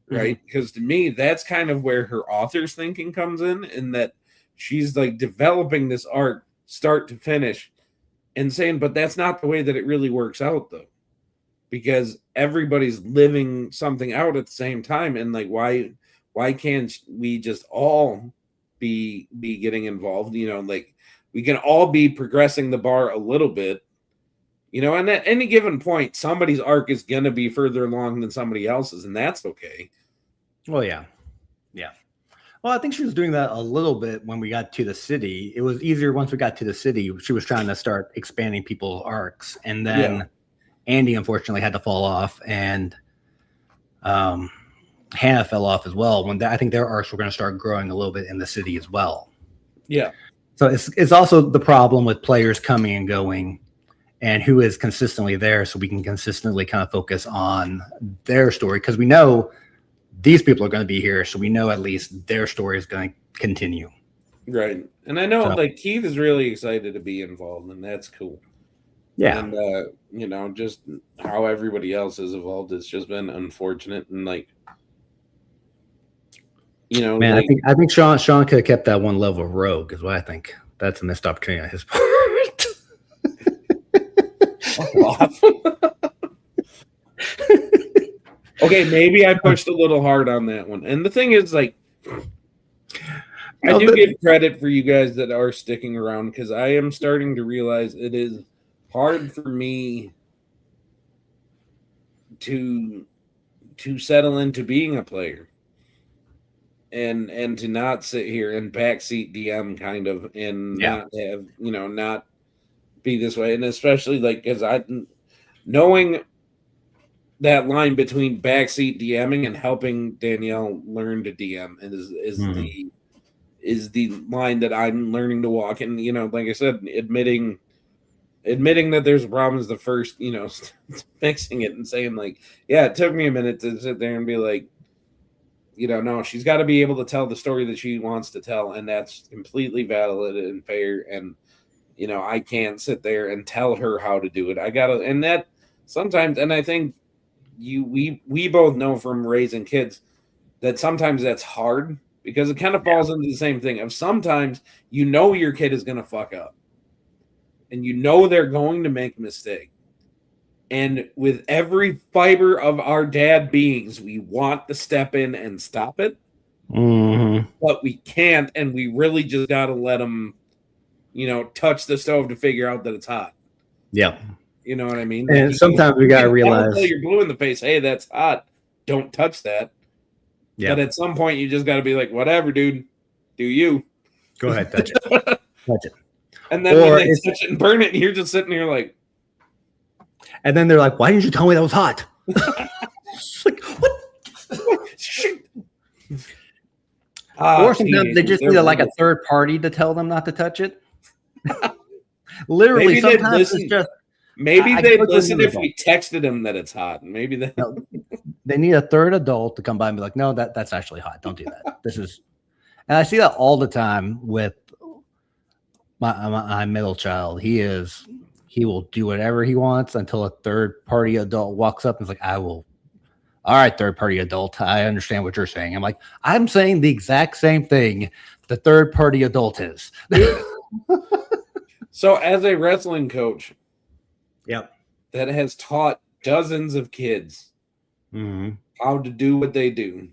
right? Because to me, that's kind of where her author's thinking comes in that she's like developing this arc start to finish and saying, but that's not the way that it really works out though. Because everybody's living something out at the same time. And like, why can't we just all be getting involved? Like, we can all be progressing the bar a little bit, and at any given point, somebody's arc is going to be further along than somebody else's, and that's okay. Well, yeah. Yeah. Well, I think she was doing that a little bit when we got to the city. It was easier once we got to the city. She was trying to start expanding people's arcs, and then Andy unfortunately had to fall off, and Hannah fell off as well. I think their arcs were going to start growing a little bit in the city as well. Yeah. So it's also the problem with players coming and going and who is consistently there so we can consistently kind of focus on their story because we know these people are going to be here. So we know at least their story is going to continue. Right. And I know like Keith is really excited to be involved and that's cool. Yeah. And, just how everybody else has evolved, it's just been unfortunate. And like, man, like, I think Sean could have kept that one level of rogue is what I think. That's a missed opportunity on his part. Okay, maybe I pushed a little hard on that one. And the thing is, like, I do give credit for you guys that are sticking around because I am starting to realize it is hard for me to settle into being a player. And to not sit here and backseat DM kind of and not have, not be this way. And especially like, because knowing that line between backseat DMing and helping Danielle learn to DM is the line that I'm learning to walk. And, like I said, admitting that there's a problem is the first, fixing it and saying like, yeah, it took me a minute to sit there and be like, no, she's got to be able to tell the story that she wants to tell. And that's completely valid and fair. And, I can't sit there and tell her how to do it. I got to, and that sometimes, and I think we both know from raising kids, that sometimes that's hard because it kind of falls into the same thing of sometimes you know your kid is going to fuck up and you know they're going to make a mistake. And with every fiber of our dad beings, we want to step in and stop it, but we can't, and we really just got to let them, touch the stove to figure out that it's hot. Yeah. You know what I mean? And sometimes we got to realize you're blue in the face. Hey, that's hot. Don't touch that. Yeah. But at some point, you just got to be like, whatever, dude. Do you? Go ahead, touch it. Touch it. And then when they touch it and burn it, you're just sitting here like. And then they're like, why didn't you tell me that was hot? Like, what? Or sometimes they just need like a third party to tell them not to touch it. Literally, maybe sometimes it's just. Maybe they'd listen if we texted them that it's hot. Maybe they need a third adult to come by and be like, no, that's actually hot. Don't do that. And I see that all the time with my middle child. He will do whatever he wants until a third party adult walks up and is like, all right, third party adult, I understand what you're saying. I'm like, I'm saying the exact same thing the third party adult is. So as a wrestling coach, yep, that has taught dozens of kids how to do what they do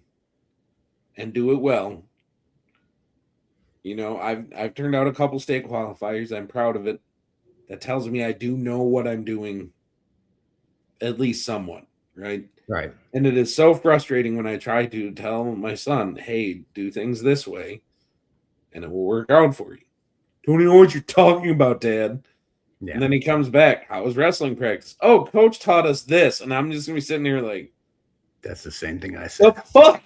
and do it well. I've turned out a couple state qualifiers. I'm proud of it. That tells me I do know what I'm doing, at least somewhat, right? Right. And it is so frustrating when I try to tell my son, hey, do things this way, and it will work out for you. Don't even know what you're talking about, Dad. Yeah. And then he comes back. How was wrestling practice? Oh, coach taught us this. And I'm just going to be sitting here like. That's the same thing I said. The fuck?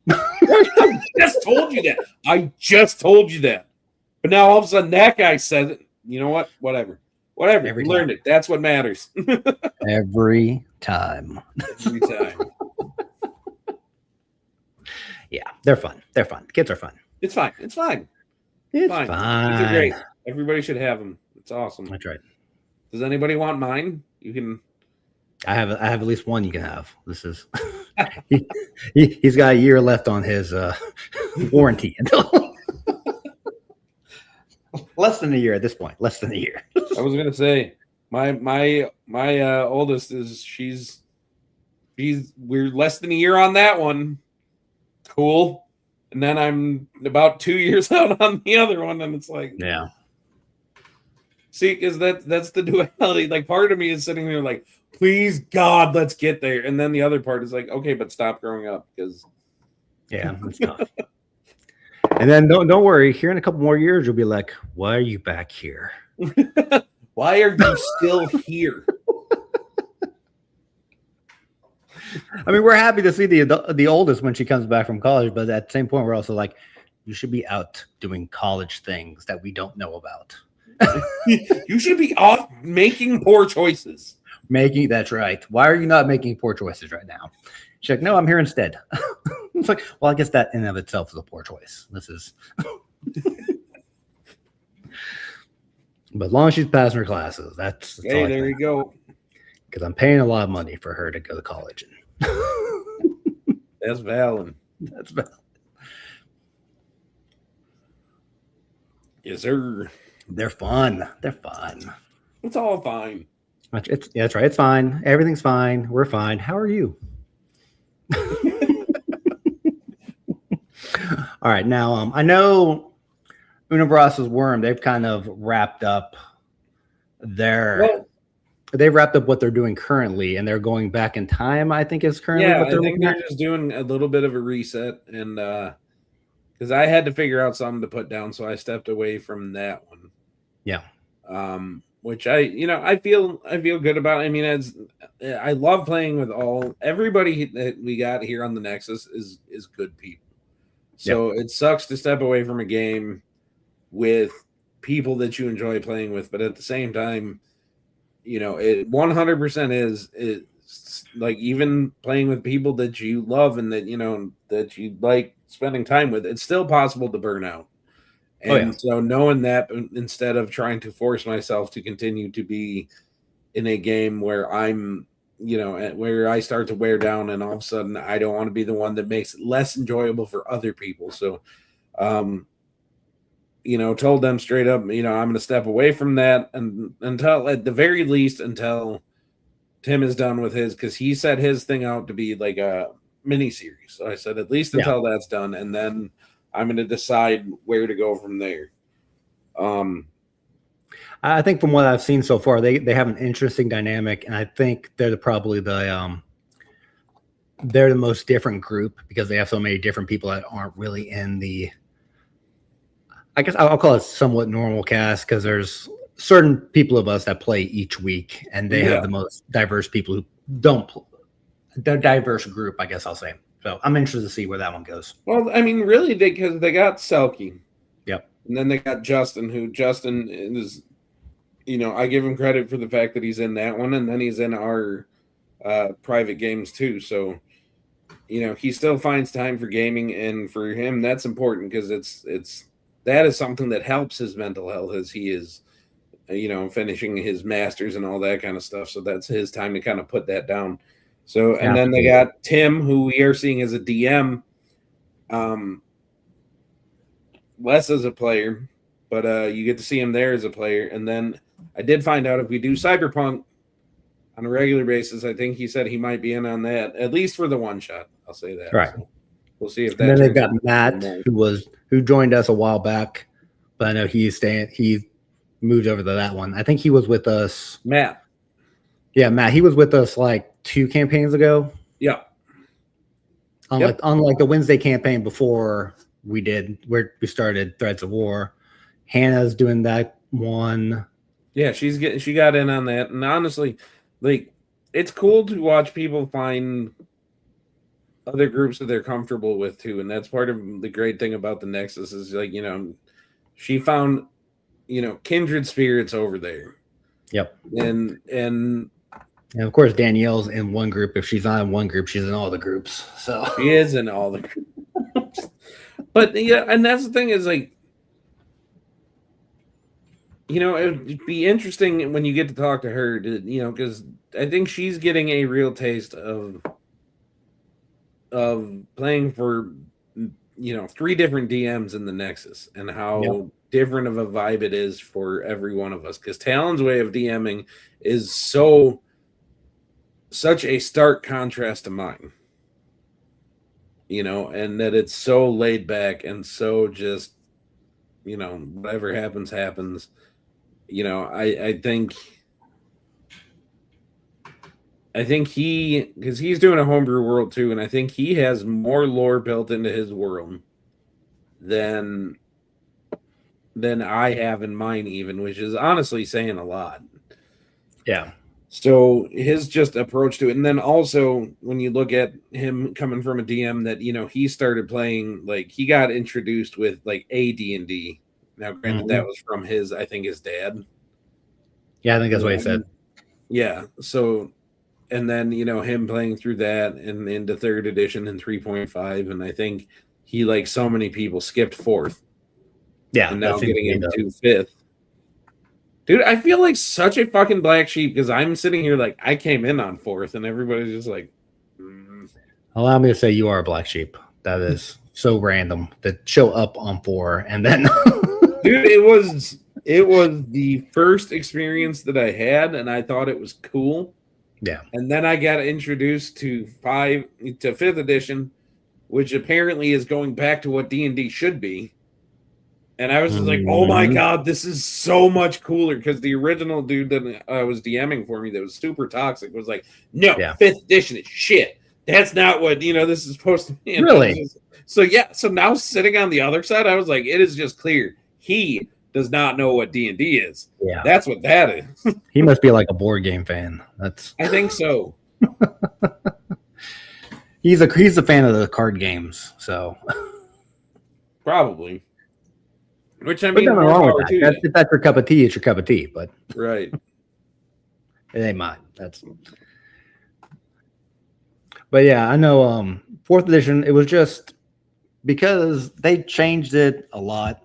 I just told you that. I just told you that. But now all of a sudden that guy says it. You know what? Whatever. We learned it. That's what matters. Every time. Every time. Yeah, they're fun. Kids are fun. It's fine. It's fine. Kids are great. Everybody should have them. It's awesome. That's right. Does anybody want mine? You can. I have at least one you can have. This is he's got a year left on his warranty until less than a year at this point. Less than a year. I was gonna say my oldest is we're less than a year on that one. Cool. And then I'm about 2 years out on the other one, and it's like, yeah. See, because that's the duality. Like, part of me is sitting there like, please God, let's get there, and then the other part is like, okay, but stop growing up because. Yeah, it's tough. And then don't worry. Here in a couple more years, you'll be like, why are you back here? Why are you still here? I mean, we're happy to see the oldest when she comes back from college, but at the same point, we're also like, you should be out doing college things that we don't know about. You should be off making poor choices. That's right. Why are you not making poor choices right now? She's like, no, I'm here instead. It's like, well, I guess that in and of itself is a poor choice. This is. But as long as she's passing her classes, that's hey, there you go. Because I'm paying a lot of money for her to go to college. That's valid. That's valid. Yes, sir. They're fun. It's all fine. That's right. It's fine. Everything's fine. We're fine. How are you? All right. Now, I know Una Bras's Worm, they've kind of wrapped up they've wrapped up what they're doing currently, and they're going back in time, I think is currently what they're I think they're just doing a little bit of a reset, and because I had to figure out something to put down, so I stepped away from that one. Yeah. Which I feel good about. I mean, I love playing with everybody that we got here on the Nexus is good people. So It sucks to step away from a game with people that you enjoy playing with, but at the same time, it 100% is like even playing with people that you love and that that you like spending time with, it's still possible to burn out. And so knowing that, instead of trying to force myself to continue to be in a game where I'm where I start to wear down, and all of a sudden I don't want to be the one that makes it less enjoyable for other people. So, told them straight up, I'm going to step away from that, and until, at the very least, until Tim is done with his, because he set his thing out to be like a mini series. So I said, at least until that's done, and then I'm going to decide where to go from there. I think from what I've seen so far, they have an interesting dynamic, and I think they're probably the most different group because they have so many different people that aren't really in the, I guess I'll call it somewhat normal cast, because there's certain people of us that play each week, and they have the most diverse people who don't play. The diverse group, I guess I'll say. So I'm interested to see where that one goes. Well, I mean, really, because they got Selkie. Yep. And then they got Justin is, I give him credit for the fact that he's in that one, and then he's in our private games too. So, he still finds time for gaming, and for him, that's important, because that is something that helps his mental health as he is, finishing his masters and all that kind of stuff. So that's his time to kind of put that down. So, and then they got Tim, who we are seeing as a DM, less as a player, but you get to see him there as a player. And then I did find out if we do Cyberpunk on a regular basis, I think he said he might be in on that, at least for the one shot. I'll say that. Right. So we'll see if that. And then they've got Matt, who joined us a while back, but I know he moved over to that one. I think he was with us. Matt. Yeah, Matt. He was with us like 2 campaigns ago. Yeah. Unlike the Wednesday campaign before we started Threads of War. Hannah's doing that one. Yeah, she got in on that. And honestly, like, it's cool to watch people find other groups that they're comfortable with too. And that's part of the great thing about the Nexus is, like, she found, kindred spirits over there. Yep. And of course Danielle's in one group. If she's not in one group, she's in all the groups. So she is in all the groups. But yeah, and that's the thing is, like, it'd be interesting when you get to talk to her, because I think she's getting a real taste of playing for, 3 different DMs in the Nexus, and how different of a vibe it is for every one of us. Because Talon's way of DMing is such a stark contrast to mine, and that it's so laid back and so just, whatever happens. I think because he's doing a homebrew world too, and I think he has more lore built into his world than I have in mine, even, which is honestly saying a lot. Yeah. So his just approach to it, and then also when you look at him coming from a DM that, he started playing, like, he got introduced with like AD&D. Now, granted, that was from his dad. Yeah, I think that's what he said. Yeah. So, and then, him playing through that and into 3rd edition and 3.5, and I think he, like so many people, skipped 4th. Yeah. And now getting into 5th. Dude, I feel like such a fucking black sheep, because I'm sitting here like I came in on 4th, and everybody's just like, Allow me to say you are a black sheep. That is so random to show up on 4 and then dude, it was the first experience that I had, and I thought it was cool. Yeah. And then I got introduced to 5th edition, which apparently is going back to what D&D should be. And I was just like, oh my God, this is so much cooler. Because the original dude that was DMing for me that was super toxic was like, no, 5th edition is shit. That's not what, this is supposed to be. Really? So now sitting on the other side, I was like, it is just clear. He does not know what D&D is. Yeah. That's what that is. He must be like a board game fan. I think so. He's a fan of the card games, so probably. Which, I mean, nothing wrong with that. If that's your cup of tea, it's your cup of tea. But right, it ain't mine. But yeah, I know. 4th edition. It was just because they changed it a lot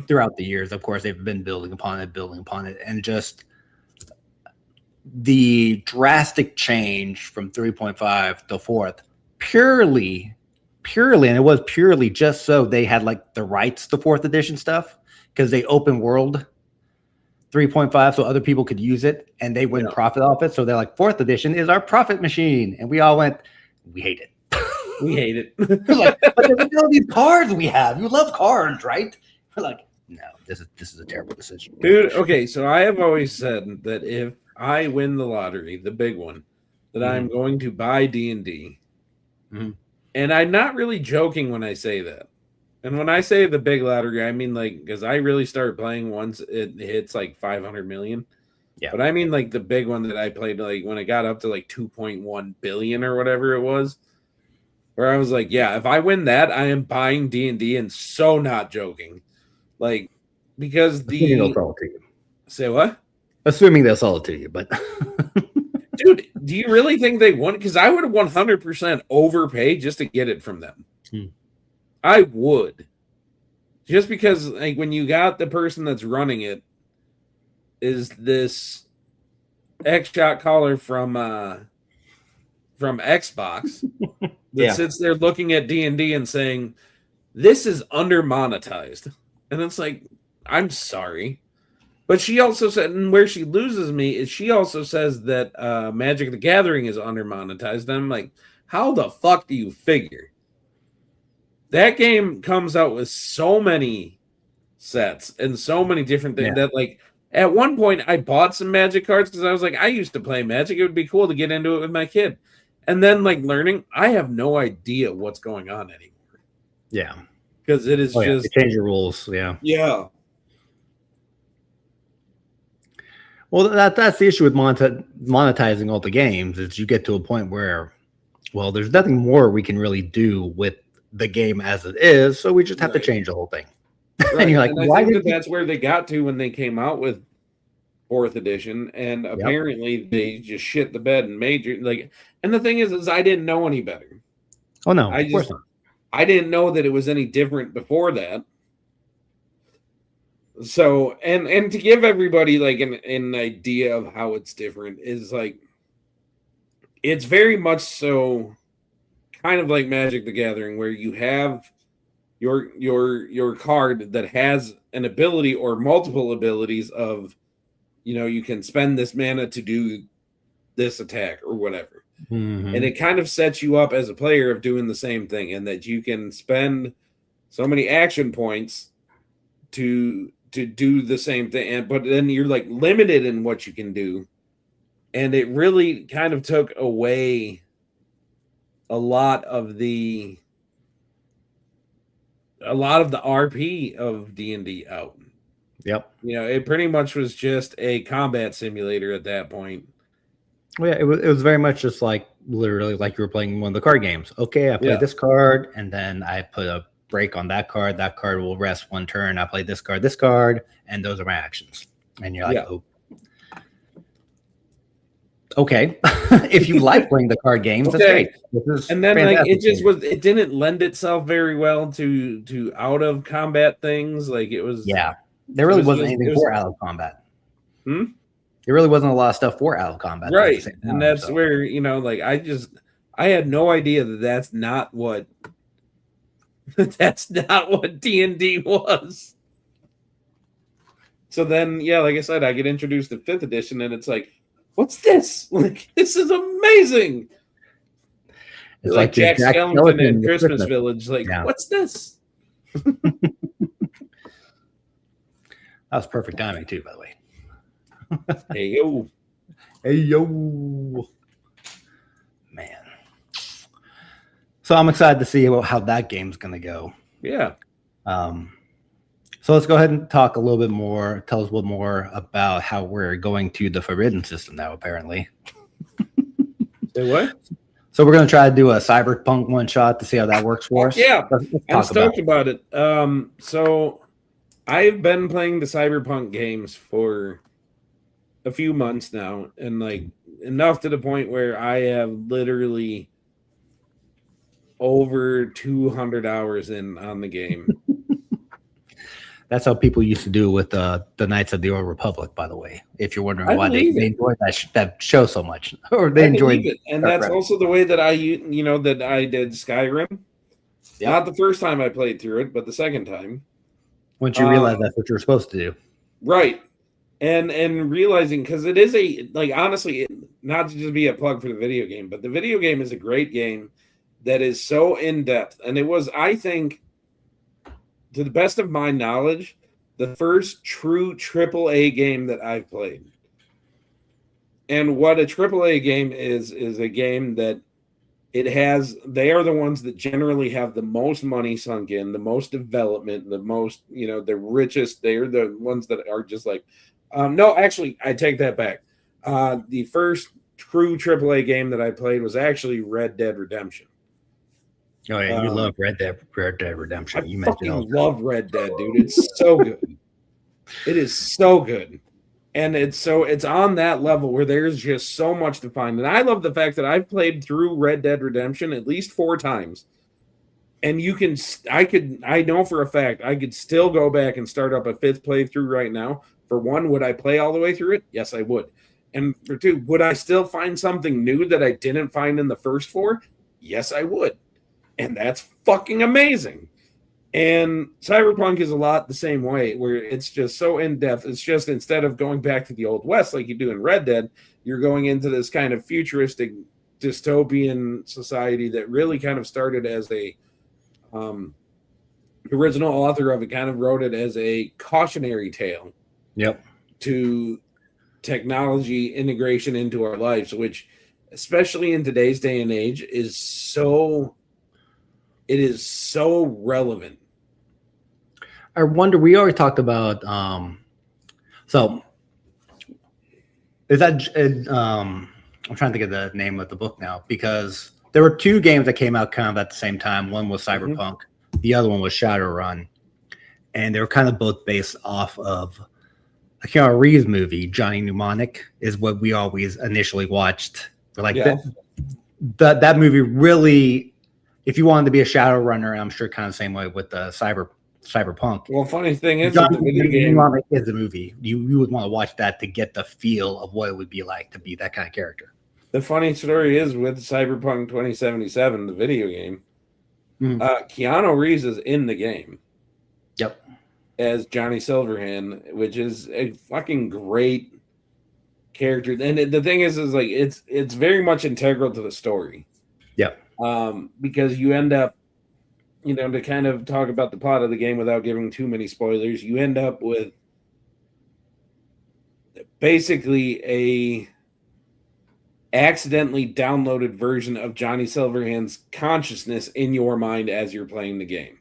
throughout the years. Of course, they've been building upon it, and just the drastic change from 3.5 to fourth purely, and it was purely just so they had like the rights to fourth edition stuff because they open world 3.5 so other people could use it and they wouldn't profit off it. So they're like, fourth edition is our profit machine. And we all went, we hate it. We hate it. We're like, but look at all these cards we have. You love cards, right? We're like, no, this is a terrible decision. Dude, okay, so I have always said that if I win the lottery, the big one, that I'm going to buy D&D. Mhm. And I'm not really joking when I say that. And when I say the big lottery, I mean like because I really start playing once it hits like 500 million. Yeah. But I mean like the big one that I played like when it got up to like 2.1 billion or whatever it was. Where I was like, yeah, if I win that, I am buying D&D and so not joking. Like because Assuming they'll sell it to you. Say what? Assuming they'll sell it to you, but dude, do you really think they want? Because I would have 100% overpay just to get it from them. I would, just because like when you got the person that's running it is this X-Shot caller from Xbox that sits there looking at D&D and saying this is under monetized, and it's like I'm sorry. But she also said, and where she loses me is she also says that Magic the Gathering is under monetized. And I'm like, how the fuck do you figure? That game comes out with so many sets and so many different things that, like, at one point I bought some Magic cards because I was like, I used to play Magic. It would be cool to get into it with my kid. And then, like, learning, I have no idea what's going on anymore. Yeah. Because it is just. They change the rules. Yeah. Yeah. Well, that's the issue with monetizing all the games is you get to a point where, well, there's nothing more we can really do with the game as it is, so we just have to change the whole thing. Right. And you're like, and why I think did that's where they got to when they came out with fourth edition, and apparently they just shit the bed and major like. And the thing is I didn't know any better. Oh no, of course not. I didn't know that it was any different before that. So and to give everybody like an idea of how it's different is like it's very much so kind of like Magic the Gathering where you have your card that has an ability or multiple abilities of you can spend this mana to do this attack or whatever. Mm-hmm. And it kind of sets you up as a player of doing the same thing and that you can spend so many action points to do the same thing, but then you're like limited in what you can do, and it really kind of took away a lot of the RP of D&D out. Yep. It pretty much was just a combat simulator at that point. Well, yeah, it was very much just like literally like you were playing one of the card games. Okay, I play this card, and then I put a break on that card. That card will rest one turn. I play this card, and those are my actions. And you're like, oh, okay. If you like playing the card games, that's great. And then like it didn't lend itself very well to out of combat things. Like it was there really wasn't anything for out of combat. There really wasn't a lot of stuff for out of combat. Right. And that's where, like I had no idea that that's not what D&D was. So then, like I said, I get introduced to 5th edition and it's like, what's this? Like, this is amazing. It's like Jack Skellington in Christmas Village. Like, what's this? That was perfect timing too, by the way. Hey, yo. Man. So I'm excited to see how that game's going to go. Yeah. So let's go ahead and talk a little bit more. Tell us a little more about how we're going to the Forbidden system now, apparently. Say what? So we're going to try to do a Cyberpunk one shot to see how that works for us. Yeah, I'm stoked about it. So I've been playing the Cyberpunk games for a few months now, and like enough to the point where I have literally over 200 hours in on the game. That's how people used to do it with the Knights of the Old Republic. By the way, if you're wondering I why they believe it. enjoyed that show so much, or they I enjoyed believe it, and that's StarCraft. also the way that that I did Skyrim. Yep. Not the first time I played through it, but the second time. Once you realize that's what you're supposed to do, Right. And realizing, because it is honestly, not to just be a plug for the video game, but the video game is a great game that is so in depth, and it was, I think, to the best of my knowledge, the first true AAA game that I've played. And what a AAA game is a game that they are the ones that generally have the most money sunk in, the most development, the most, the richest. They're the ones that are just like, no, actually, I take that back. The first true AAA game that I played was actually Red Dead Redemption. Oh yeah, you love Red Dead Redemption. You fucking love Red Dead, dude. It's so good. It is so good. And it's on that level where there's just so much to find. And I love the fact that I've played through Red Dead Redemption at least 4 times. And I know for a fact I could still go back and start up a 5th playthrough right now. For 1, would I play all the way through it? Yes, I would. And for 2, would I still find something new that I didn't find in the first 4? Yes, I would. And that's fucking amazing. And Cyberpunk is a lot the same way, where it's just so in-depth. It's just, instead of going back to the Old West like you do in Red Dead, you're going into this kind of futuristic dystopian society that really kind of started as a original author of it kind of wrote it as a cautionary tale. Yep. To technology integration into our lives, which, especially in today's day and age, is so relevant. I wonder, we already talked about so is that I'm trying to think of the name of the book now, because there were 2 games that came out kind of at the same time. One was Cyberpunk, the other one was Shadowrun, and they were kind of both based off of a Keanu Reeves movie. Johnny Mnemonic is what we always initially watched. Like that movie really, if you wanted to be a Shadowrunner, I'm sure kind of the same way with the Cyberpunk. Well, funny thing is, Johnny Mnemonic is a movie. You would want to watch that to get the feel of what it would be like to be that kind of character. The funny story is, with Cyberpunk 2077, the video game, Keanu Reeves is in the game. Yep. As Johnny Silverhand, which is a fucking great character. And the thing is like, it's very much integral to the story. Yep. Because you end up, to kind of talk about the plot of the game without giving too many spoilers, you end up with basically a accidentally downloaded version of Johnny Silverhand's consciousness in your mind as you're playing the game.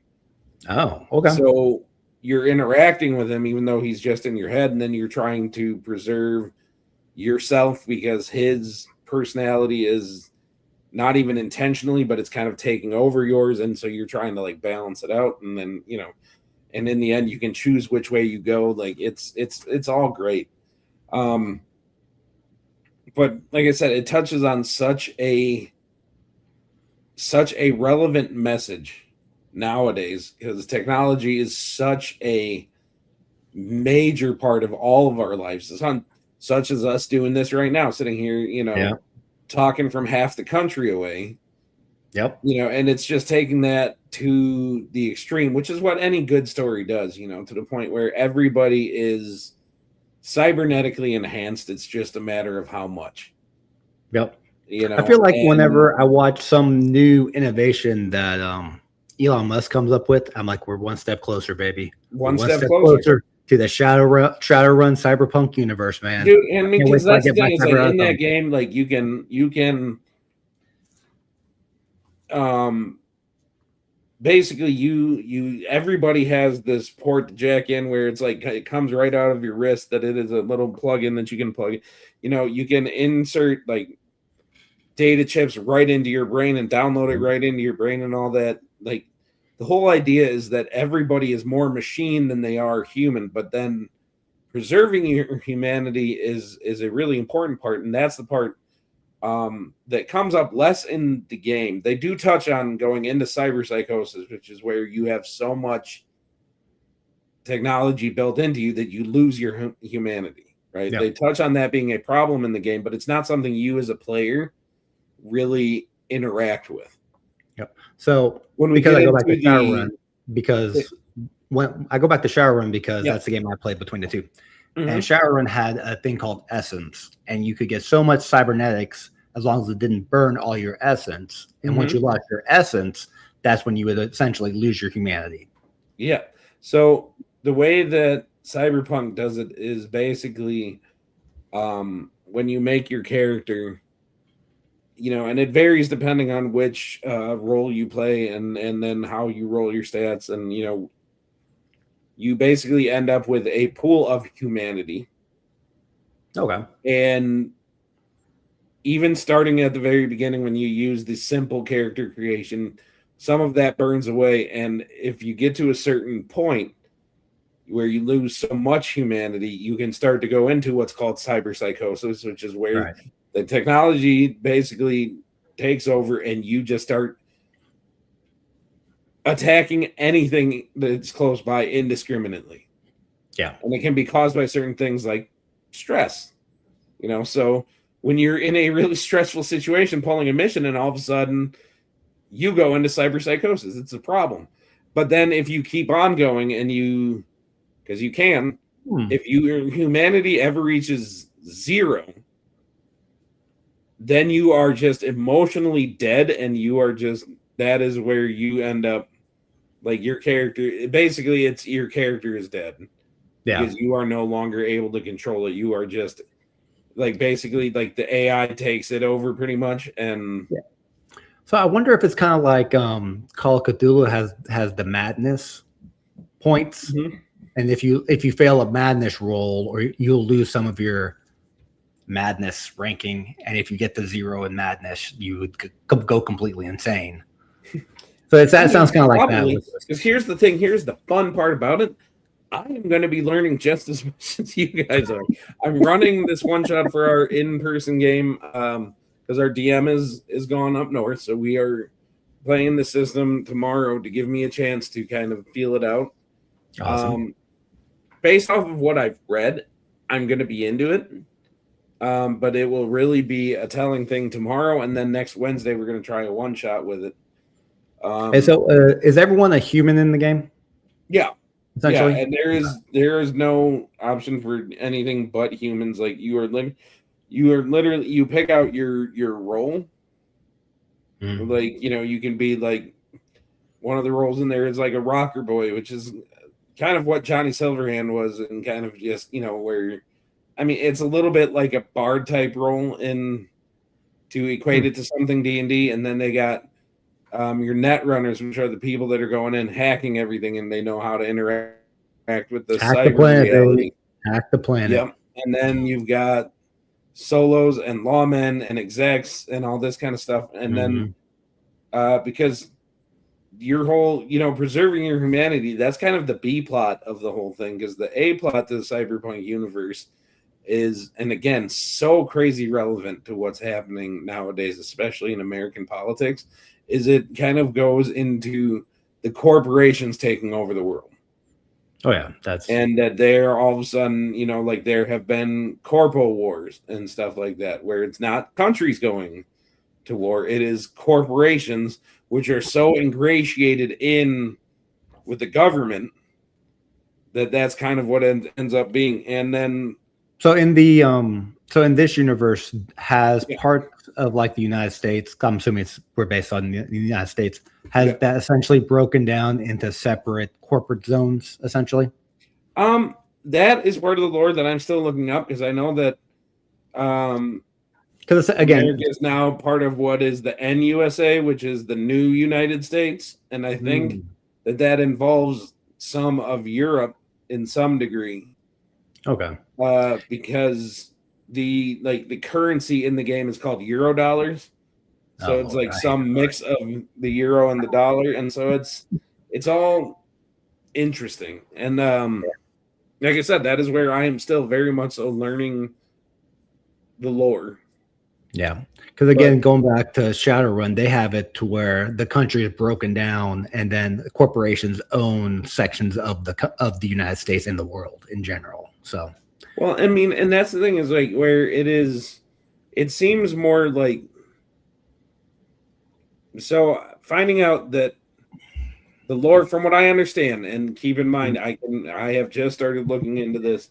Oh, okay. So you're interacting with him even though he's just in your head, and then you're trying to preserve yourself because his personality is not even intentionally, but it's kind of taking over yours, and so you're trying to like balance it out, and then and in the end you can choose which way you go. Like it's all great. But like I said, it touches on such a relevant message nowadays, because technology is such a major part of all of our lives. Such as us doing this right now, sitting here, talking from half the country away. Yep. And it's just taking that to the extreme, which is what any good story does, to the point where everybody is cybernetically enhanced. It's just a matter of how much. Yep. I feel like whenever I watch some new innovation that Elon Musk comes up with, I'm like, we're one step closer, baby. One step closer to the Shadowrun Cyberpunk universe, man. Dude, and because that's the thing, is like in that game, like you can basically you everybody has this port to jack in where it's like it comes right out of your wrist, that it is a little plug-in that you can plug. You can insert like data chips right into your brain and download it right into your brain and all that. Like the whole idea is that everybody is more machine than they are human, but then preserving your humanity is a really important part, and that's the part that comes up less in the game. They do touch on going into cyberpsychosis, which is where you have so much technology built into you that you lose your humanity, right? Yep. They touch on that being a problem in the game, but it's not something you as a player really interact with. Yep. So When we because get I go back into to the Shadowrun, because when I go back to Shadowrun because Yep. that's the game I played between the two. Mhm. And Shadowrun had a thing called essence, and you could get so much cybernetics as long as it didn't burn all your essence. And once you lost your essence, that's when you would essentially lose your humanity. Yeah. So the way that Cyberpunk does it is basically when you make your character, and it varies depending on which role you play and then how you roll your stats, and you basically end up with a pool of humanity. Okay. And even starting at the very beginning, when you use the simple character creation, some of that burns away. And if you get to a certain point where you lose so much humanity, you can start to go into what's called cyberpsychosis, which is where the technology basically takes over and you just start attacking anything that's close by indiscriminately. Yeah. And it can be caused by certain things like stress. So when you're in a really stressful situation pulling a mission and all of a sudden you go into cyberpsychosis, it's a problem. But then if you keep on going and because you can, if your humanity ever reaches 0, then you are just emotionally dead, and that is where you end up, like, your character, basically it's your character is dead. Yeah. Because you are no longer able to control it. You are just basically the AI takes it over pretty much. And so I wonder if it's kind of like Call of Cthulhu has the madness points. And if you fail a madness roll, or you'll lose some of your madness ranking, and if you get to 0 in madness, you would go completely insane. So that sounds kind of like that. Because here's the thing, here's the fun part about it. I am going to be learning just as much as you guys are. I'm running this one shot for our in-person game because our DM is gone up north, so we are playing the system tomorrow to give me a chance to kind of feel it out. Awesome. Based off of what I've read, I'm going to be into it. But it will really be a telling thing tomorrow, and then next Wednesday we're going to try a one shot with it. And so, is everyone a human in the game? Yeah, essentially. Yeah, and there is no option for anything but humans. Like you are literally you pick out your role. Like you can be like one of the roles in there is like a rocker boy, which is kind of what Johnny Silverhand was, and kind of just where. I mean, it's a little bit like a bard type role to equate it to something D&D, and then they got your net runners, which are the people that are going in hacking everything, and they know how to interact with the cyber reality. Hack the planet. Yep. And then you've got solos and lawmen and execs and all this kind of stuff, and then because your whole preserving your humanity, that's kind of the B plot of the whole thing, because the A plot to the cyberpunk universe is, and again, so crazy relevant to what's happening nowadays, especially in American politics, is it kind of goes into the corporations taking over the world. Oh yeah, and that they're all of a sudden, like there have been corpo wars and stuff like that, where it's not countries going to war, it is corporations which are so ingratiated in with the government that's kind of what ends up being. And then so in this universe, has parts of like the United States, I'm assuming we're based on the United States, has that essentially broken down into separate corporate zones, essentially? That is part of the lore that I'm still looking up, because I know that because again, America is now part of what is the NUSA, which is the new United States, and I think that involves some of Europe in some degree. Okay. Because the currency in the game is called Euro dollars, so it's like some mix of the euro and the dollar, and so it's all interesting. And like I said, that is where I am still very much so learning the lore. Yeah. Because again, going back to Shadowrun, they have it to where the country is broken down, and then corporations own sections of the United States and the world in general. So, Well, I mean, and that's the thing is like where it seems more like so finding out that the lore, from what I understand, and keep in mind, I have just started looking into this.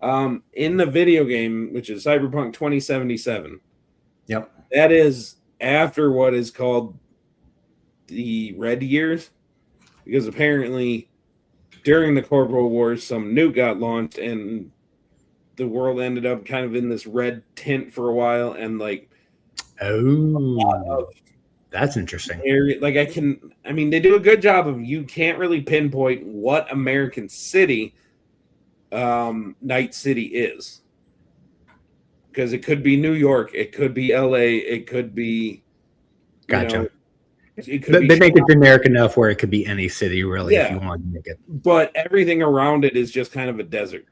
In the video game, which is Cyberpunk 2077, yep. that is after what is called the Red Years, because apparently during the Corporal Wars, some nuke got launched and the world ended up kind of in this red tint for a while, and like Oh, that's interesting. like I mean, they do a good job of you can't really pinpoint what American city Night City is, because it could be New York, it could be LA, it could be Gotcha. It could They make it generic enough where it could be any city, really, if you want to make it. But everything around it is just kind of a desert.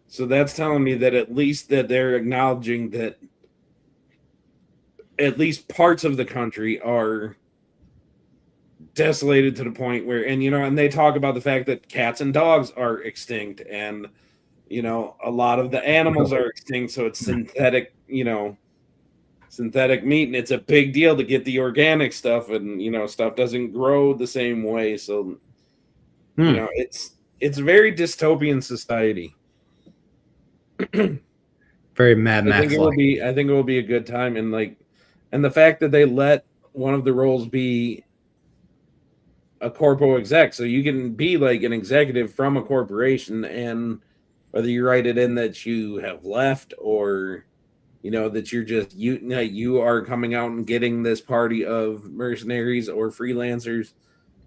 So that's telling me that at least that they're acknowledging that at least parts of the country are desolated to the point where, and they talk about the fact that cats and dogs are extinct, and a lot of the animals are extinct, so it's synthetic meat, and it's a big deal to get the organic stuff, and stuff doesn't grow the same way, so it's a very dystopian society. Very Mad Max. I think it will be a good time, and the fact that they let one of the roles be a corpo exec, so you can be like an executive from a corporation, and whether you write it in that you have left or that you're just you are coming out and getting this party of mercenaries or freelancers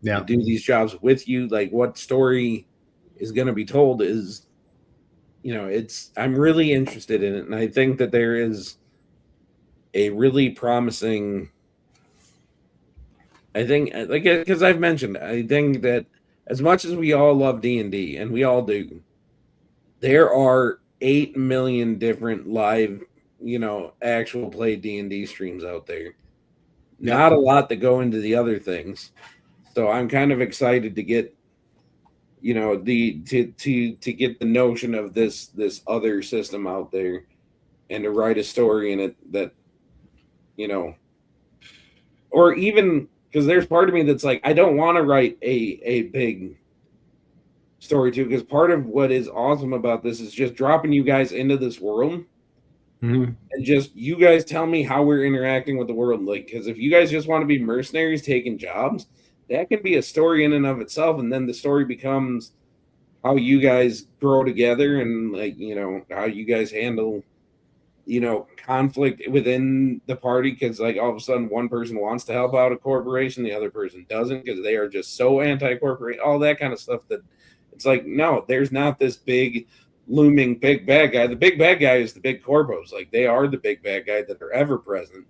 to do these jobs with you, like what story is going to be told is I'm really interested in it, and I think that there is a really promising, because I've mentioned, I think that as much as we all love D&D, and we all do, there are 8 million different live actual play D&D streams out there. Not a lot that go into the other things. So I'm kind of excited to get to get the notion of this other system out there, and to write a story in it that or even because there's part of me that's like, I don't want to write a big story too, because part of what is awesome about this is just dropping you guys into this world. Mm-hmm. And just you guys tell me how we're interacting with the world. Like, because if you guys just want to be mercenaries taking jobs, that can be a story in and of itself. And then the story becomes how you guys grow together, and how you guys handle, conflict within the party. Because all of a sudden one person wants to help out a corporation, the other person doesn't, because they are just so anti-corporate, all that kind of stuff, that it's like, no, there's not this big looming big bad guy. The big bad guy is the big corpos. Like, they are the big bad guy that are ever present,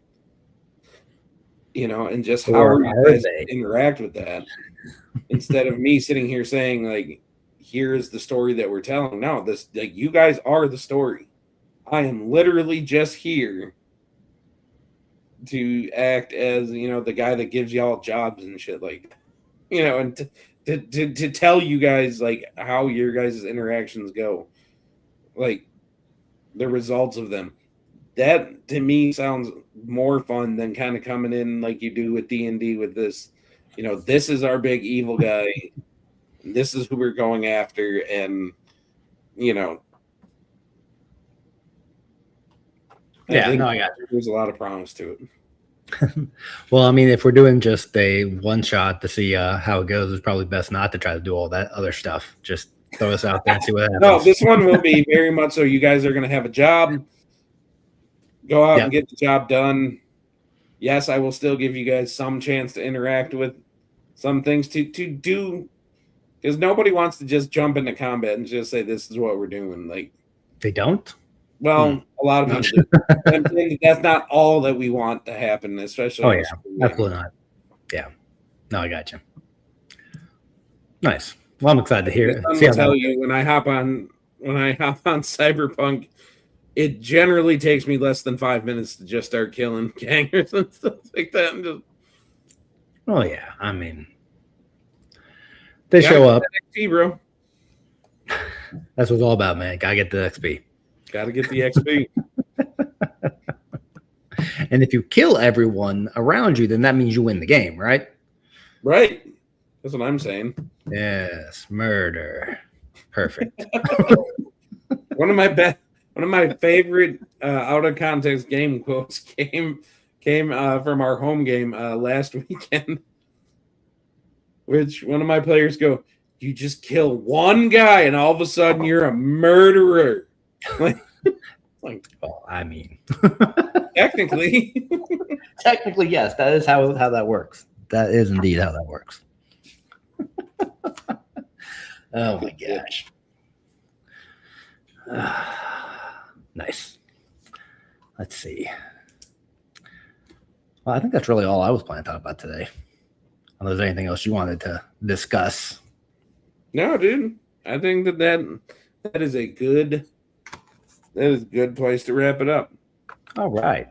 and just how are you guys interact with that, instead of me sitting here saying like, here's the story that we're telling. No, you guys are the story. I am literally just here to act as the guy that gives y'all jobs and shit, and to tell you guys how your guys' interactions go, the results of them. That to me sounds more fun than kind of coming in like you do with D&D with this, this is our big evil guy, this is who we're going after, and I got it. There's a lot of promise to it. Well, I mean, if we're doing just a one shot to see how it goes, it's probably best not to try to do all that other stuff. Just throw us out there and see what happens. No, this one will be very much so. You guys are going to have a job. Go out and get the job done. Yes, I will still give you guys some chance to interact with some things to do, because nobody wants to just jump into combat and just say, this is what we're doing. Like, they don't? Well, a lot of people do. I'm saying that's not all that we want to happen, especially. Oh, yeah. Absolutely not. Yeah. No, I got you. Nice. Well, I'm excited to hear it. I'm going to tell you, when I hop on Cyberpunk it generally takes me less than 5 minutes to just start killing gangers and stuff like that. And just Oh yeah, I mean, they show up. XP, bro. That's what it's all about, man. Gotta get the XP. Gotta get the XP. And if you kill everyone around you, then that means you win the game, right? Right. That's what I'm saying. Yes, murder. Perfect. One of my favorite out of context game quotes came from our home game last weekend, which one of my players go, "You just kill one guy, and all of a sudden you're a murderer." Like, Well, I mean, technically, yes, that is how that works. That is indeed how that works. Oh my gosh. Nice. Let's see. Well, I think that's really all I was planning to talk about today. Unless there's anything else you wanted to discuss. no, dude. I think that is a good place to wrap it up. All right.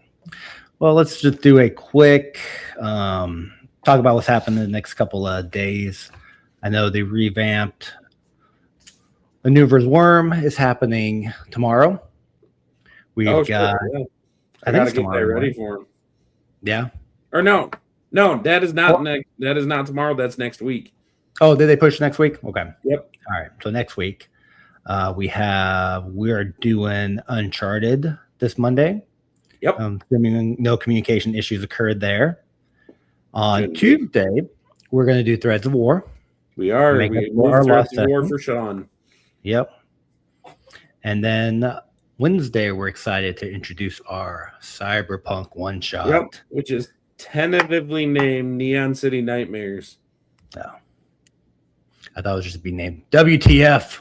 Well, let's just do a quick talk about what's happened in the next couple of days. I know they revamped Maneuver's Worm is happening tomorrow. We've got, shit, yeah. I I think gotta it's get tomorrow. that ready Right? for him. Yeah. Or no, that is not that is not tomorrow. That's next week. Oh, did they push next week? Okay. Yep. All right. So next week, we're doing Uncharted this Monday. Yep. Assuming no communication issues occurred there. On Shouldn't be. Tuesday, we're going to do Threads of War. We are. Make We up for our moved lost Threads of War session. for Sean. Yep. And then Wednesday, we're excited to introduce our Cyberpunk one shot. Yep. Which is tentatively named Neon City Nightmares. No. I thought it was just be named WTF.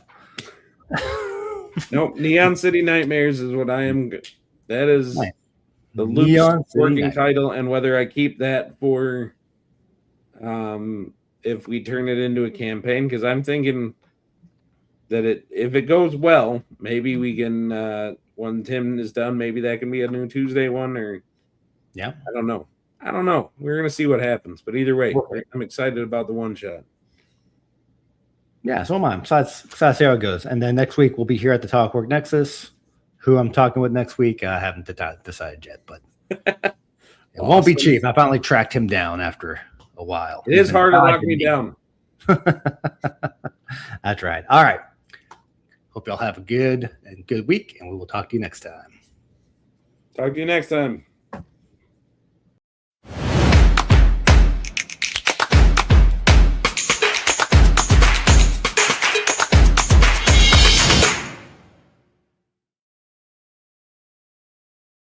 Nope. Neon City Nightmares is what I am. That is Nice. the Neon loose City working Nightmares. title, and whether I keep that for if we turn it into a campaign, because I'm thinking that if it goes well, maybe we can when Tim is done, maybe that can be a new Tuesday one, or Yeah. I don't know. We're gonna see what happens, but either way, Okay. I'm excited about the one shot. Yeah, so am I. So that's excited to see how it goes. And then next week, we'll be here at the Talkwork Nexus. Who I'm talking with next week, I haven't decided yet, but it won't be Awesome. cheap. I finally tracked him down after a while. It is hard to lock me down. That's right. All right. Hope y'all have a good week, and we will talk to you next time. Talk to you next time.